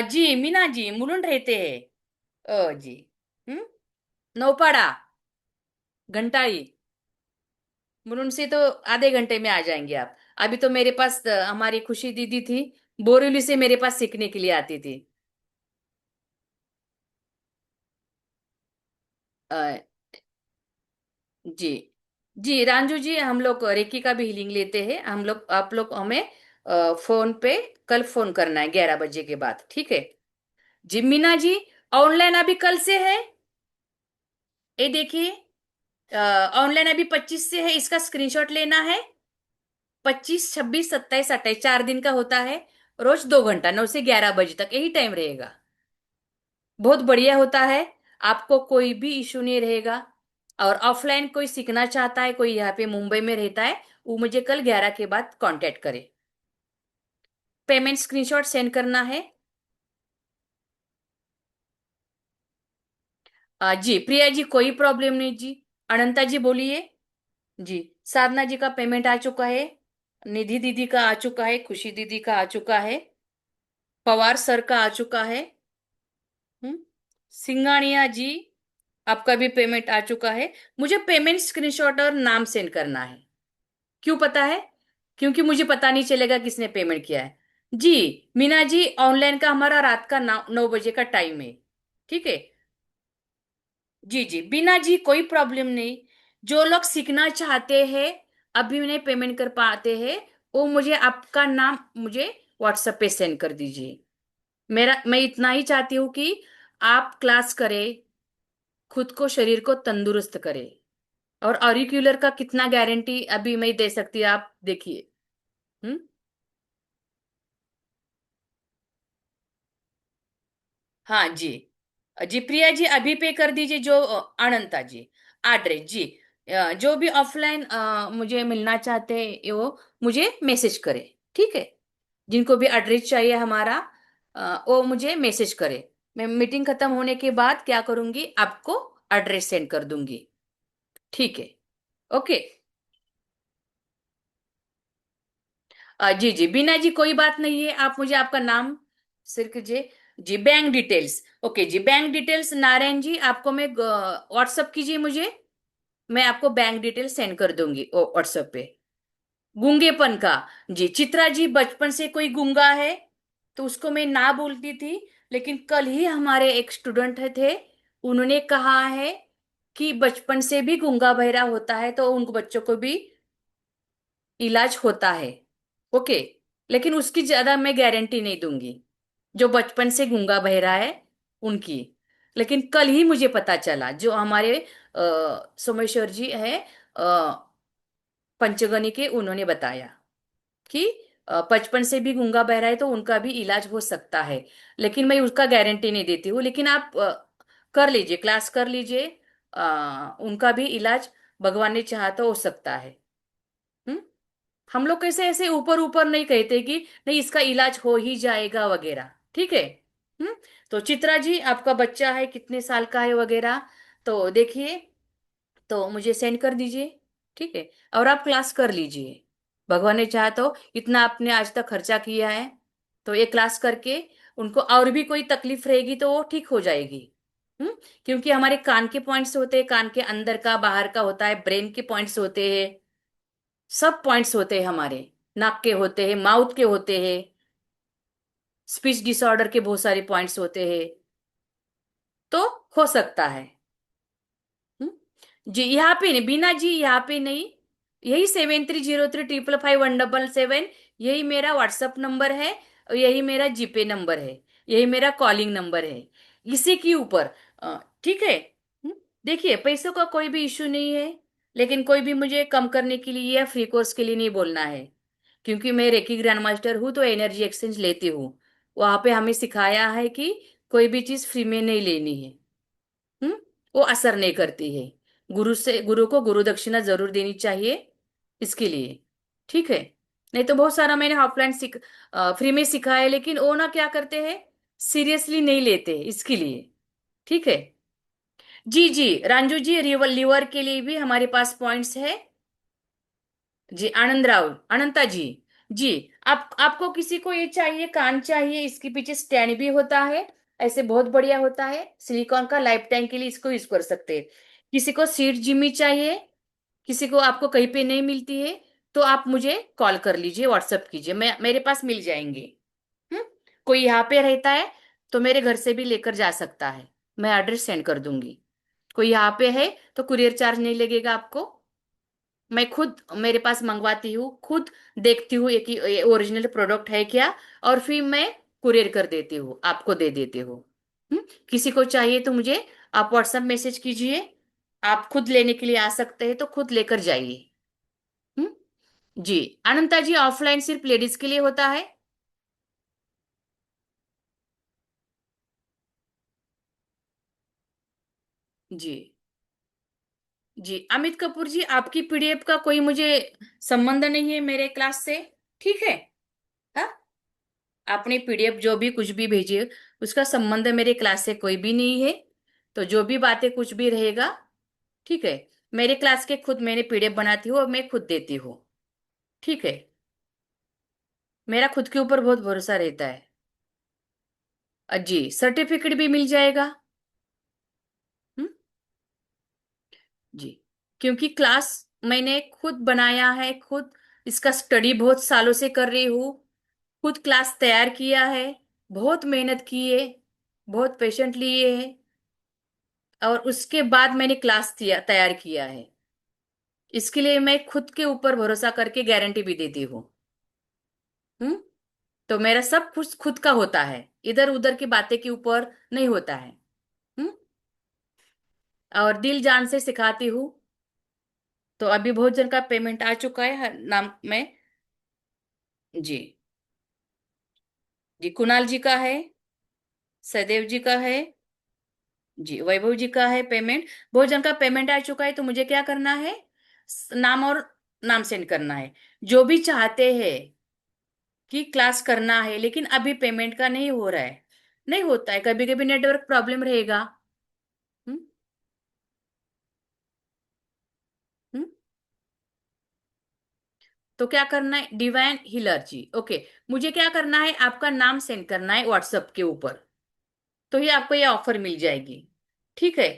Speaker 1: जी मीना जी मुलुंड रहते हैं। जी। हम्म नौपाड़ा, घंटाई, मुलुंड से तो आधे घंटे में आ जाएंगे आप। अभी तो मेरे पास हमारी खुशी दीदी थी, बोरीवली से मेरे पास सीखने के लिए आती थी। अ, जी। जी रांझू जी, हम लोग रेकी का भी हीलिंग लेते हैं हम लोग। आप लोग हमें फोन पे कल फोन करना है 11 बजे के बाद, ठीक है। जी मीना जी, ऑनलाइन अभी कल से है, ये देखिए। ऑनलाइन अभी 25 से है, इसका स्क्रीनशॉट लेना है। 25, 26, 27, 28 4 दिन का होता है। रोज 2 घंटा, 9 से 11 बजे तक यही टाइम रहेगा। बहुत बढ़िया होता है, आपको कोई भी इशू नहीं रहेगा। और ऑफलाइन कोई सीखना चाहता है, कोई यहाँ पे मुंबई में रहता है, वो मुझे कल 11 के बाद कांटेक्ट करे। पेमेंट स्क्रीनशॉट सेंड करना है। जी प्रिया जी, कोई प्रॉब्लम नहीं जी। अनंता जी बोलिए। जी, साधना जी का पेमेंट आ चुका है, निधि दीदी का आ चुका है, खुशी दीदी का आ चुका है, पवार सर का आ चुका है। हम्म सिंगानिया जी, आपका भी पेमेंट आ चुका है। मुझे पेमेंट स्क्रीनशॉट और नाम सेंड करना है। क्यों पता है, क्योंकि मुझे पता नहीं चलेगा किसने पेमेंट किया है। जी मीना जी, ऑनलाइन का हमारा रात का 9 बजे का टाइम है, ठीक है। जी जी बीना जी, कोई प्रॉब्लम नहीं। जो लोग सीखना चाहते हैं, अभी नहीं पेमेंट कर पाते हैं, वो मुझे आपका नाम मुझे व्हाट्सएप पे सेंड कर दीजिए। मैं इतना ही चाहती हूँ कि आप क्लास करें, खुद को शरीर को तंदुरुस्त करें। और ऑरिक्यूलर का कितना गारंटी अभी मैं दे सकती हूँ, आप देखिए। हम्म हाँ जी। जी प्रिया जी, अभी पे कर दीजिए। जो अनंता जी, एड्रेस जी, जो भी ऑफलाइन मुझे मिलना चाहते हैं वो मुझे मैसेज करे, ठीक है। जिनको भी एड्रेस चाहिए हमारा, वो मुझे मैसेज करे। मैं मीटिंग खत्म होने के बाद क्या करूंगी, आपको एड्रेस सेंड कर दूंगी, ठीक है। ओके। जी जी बीना जी, कोई बात नहीं है, आप मुझे आपका नाम सिर्फ जी बैंक डिटेल्स। ओके जी, बैंक डिटेल्स नारायण जी, आपको मैं व्हाट्सअप कीजिए मुझे, मैं आपको बैंक डिटेल्स सेंड कर दूंगी व्हाट्सएप पे। गूंगेपन का, जी चित्रा जी, बचपन से कोई गूंगा है? तो उसको मैं ना बोलती थी, लेकिन कल ही हमारे एक स्टूडेंट थे, उन्होंने कहा है कि बचपन से भी गूंगा बहरा होता है तो उन बच्चों को भी इलाज होता है। ओके, लेकिन उसकी ज्यादा मैं गारंटी नहीं दूंगी, जो बचपन से गूंगा बहरा है उनकी। लेकिन कल ही मुझे पता चला, जो हमारे सोमेश्वर जी है पंचगनी के, उन्होंने बताया कि बचपन से भी गूंगा बहरा है तो उनका भी इलाज हो सकता है। लेकिन मैं उसका गारंटी नहीं देती हूँ, लेकिन आप कर लीजिए, क्लास कर लीजिए, उनका भी इलाज भगवान ने चाहा तो हो सकता है। हम्म। हम लोग कैसे ऐसे ऊपर ऊपर नहीं कहते कि नहीं इसका इलाज हो ही जाएगा वगैरह, ठीक है। हम्म। तो चित्रा जी, आपका बच्चा है, कितने साल का है वगैरह, तो देखिए, तो मुझे सेंड कर दीजिए, ठीक है। और आप क्लास कर लीजिए, भगवान ने चाहा तो। इतना आपने आज तक खर्चा किया है, तो ये क्लास करके उनको और भी कोई तकलीफ रहेगी तो वो ठीक हो जाएगी। हम्म। क्योंकि हमारे कान के पॉइंट्स होते हैं, कान के अंदर का बाहर का होता है, ब्रेन के पॉइंट्स होते हैं, सब पॉइंट्स होते हैं हमारे, नाक के होते हैं, माउथ के होते हैं, स्पीच डिसऑर्डर के बहुत सारे पॉइंट्स होते हैं, तो हो सकता है। हम्म? जी यहाँ पे नहीं, बीना जी यहाँ पे नहीं, यही 7303555177, यही मेरा व्हाट्सअप नंबर है, और यही मेरा जीपे नंबर है, यही मेरा कॉलिंग नंबर है, इसी के ऊपर। ठीक है। देखिए, पैसों का कोई भी इशू नहीं है, लेकिन कोई भी मुझे कम करने के लिए या फ्री कोर्स के लिए नहीं बोलना है, क्योंकि मैं रेकी ग्रैंड मास्टर हूँ तो एनर्जी एक्सचेंज लेती हूँ। वहां पे हमें सिखाया है कि कोई भी चीज फ्री में नहीं लेनी है। हम्म। वो असर नहीं करती है, गुरु को गुरु दक्षिणा जरूर देनी चाहिए, इसके लिए, ठीक है। नहीं तो बहुत सारा मैंने ऑफलाइन फ्री में सिखाया है, लेकिन वो ना क्या करते हैं, सीरियसली नहीं लेते इसके लिए, ठीक है। जी जी रांजू जी, लीवर लीवर के लिए भी हमारे पास पॉइंट्स है। जी आनंद राव, अनंता जी, जी आपको किसी को ये चाहिए, कान चाहिए, इसके पीछे स्टैंड भी होता है, ऐसे बहुत बढ़िया होता है, सिलिकॉन का, लाइफ टाइम के लिए इसको यूज कर सकते हैं। किसी को सीट जिमी चाहिए, किसी को आपको कहीं पे नहीं मिलती है, तो आप मुझे कॉल कर लीजिए, व्हाट्सएप कीजिए, मैं मेरे पास मिल जाएंगे। हम्म। कोई यहाँ पे रहता है तो मेरे घर से भी लेकर जा सकता है, मैं एड्रेस सेंड कर दूंगी। कोई यहाँ पे है तो कुरियर चार्ज नहीं लगेगा आपको, मैं खुद मेरे पास मंगवाती हूँ, खुद देखती हूँ ये ओरिजिनल प्रोडक्ट है क्या, और फिर मैं कुरियर कर देती हूँ, आपको दे देती हूँ। किसी को चाहिए तो मुझे आप व्हाट्सएप मैसेज कीजिए, आप खुद लेने के लिए आ सकते हैं तो खुद लेकर जाइए। हम्म। जी अनंता जी, ऑफलाइन सिर्फ लेडीज के लिए होता है। जी जी अमित कपूर जी, आपकी पीडीएफ का कोई मुझे संबंध नहीं है मेरे क्लास से, ठीक है। हाँ, आपने पीडीएफ जो भी कुछ भी भेजी है, उसका संबंध मेरे क्लास से कोई भी नहीं है। तो जो भी बातें कुछ भी रहेगा, ठीक है, मेरे क्लास के खुद मैंने पीडीएफ बनाती हूँ और मैं खुद देती हूँ, ठीक है। मेरा खुद के ऊपर बहुत भरोसा रहता है। जी सर्टिफिकेट भी मिल जाएगा। हम्म। जी, क्योंकि क्लास मैंने खुद बनाया है, खुद इसका स्टडी बहुत सालों से कर रही हूँ, खुद क्लास तैयार किया है, बहुत मेहनत की है, बहुत पेशेंट लिए है, और उसके बाद मैंने क्लास तैयार किया है। इसके लिए मैं खुद के ऊपर भरोसा करके गारंटी भी देती हूँ। हम्म। तो मेरा सब कुछ खुद का होता है, इधर उधर की बातें के ऊपर नहीं होता है। हम्म। और दिल जान से सिखाती हूँ। तो अभी बहुत जन का पेमेंट आ चुका है हर नाम में। जी जी कुणाल जी का है, सदैव जी का है, जी वैभव जी का है पेमेंट। बहुत जन का पेमेंट आ चुका है, तो मुझे क्या करना है, नाम और नाम सेंड करना है। जो भी चाहते हैं कि क्लास करना है लेकिन अभी पेमेंट का नहीं हो रहा है, नहीं होता है, कभी कभी नेटवर्क प्रॉब्लम रहेगा। हम्म। हम्म। तो क्या करना है, डिवाइन हीलर जी, ओके, मुझे क्या करना है, आपका नाम सेंड करना है व्हाट्सएप के ऊपर, तो ये आपको ये ऑफर मिल जाएगी, ठीक है।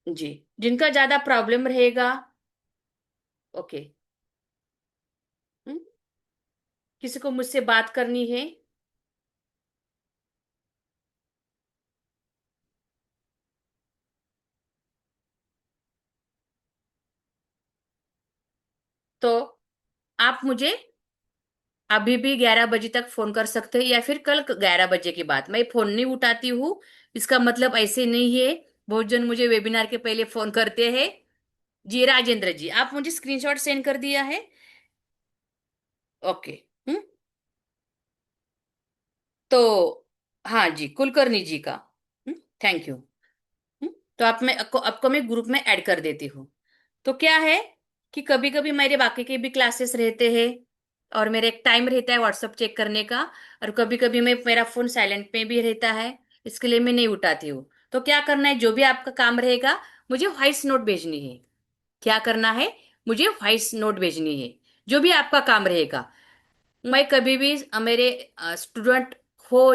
Speaker 1: जी, जिनका ज्यादा प्रॉब्लम रहेगा, ओके, हम्म, किसी को मुझसे बात करनी है? तो आप मुझे अभी भी 11 बजे तक फोन कर सकते हैं, या फिर कल 11 बजे के बाद। मैं फोन नहीं उठाती हूँ, इसका मतलब ऐसे नहीं है। बहुत जन मुझे वेबिनार के पहले फोन करते हैं। जी राजेंद्र जी, आप मुझे स्क्रीनशॉट सेंड कर दिया है? ओके। हम्म। तो हाँ जी, कुलकर्णी जी का, थैंक यू। तो आप मैं आपको मैं ग्रुप में ऐड कर देती हूँ। तो क्या है कि कभी कभी मेरे बाकी के भी क्लासेस रहते हैं, और मेरा एक टाइम रहता है व्हाट्सएप चेक करने का, और कभी कभी मैं मेरा फोन साइलेंट पे भी रहता है, इसके लिए मैं नहीं उठाती हूँ। तो क्या करना है, जो भी आपका काम रहेगा, मुझे वॉइस नोट भेजनी है। क्या करना है, मुझे वॉइस नोट भेजनी है, जो भी आपका काम रहेगा। मैं कभी भी मेरे स्टूडेंट हो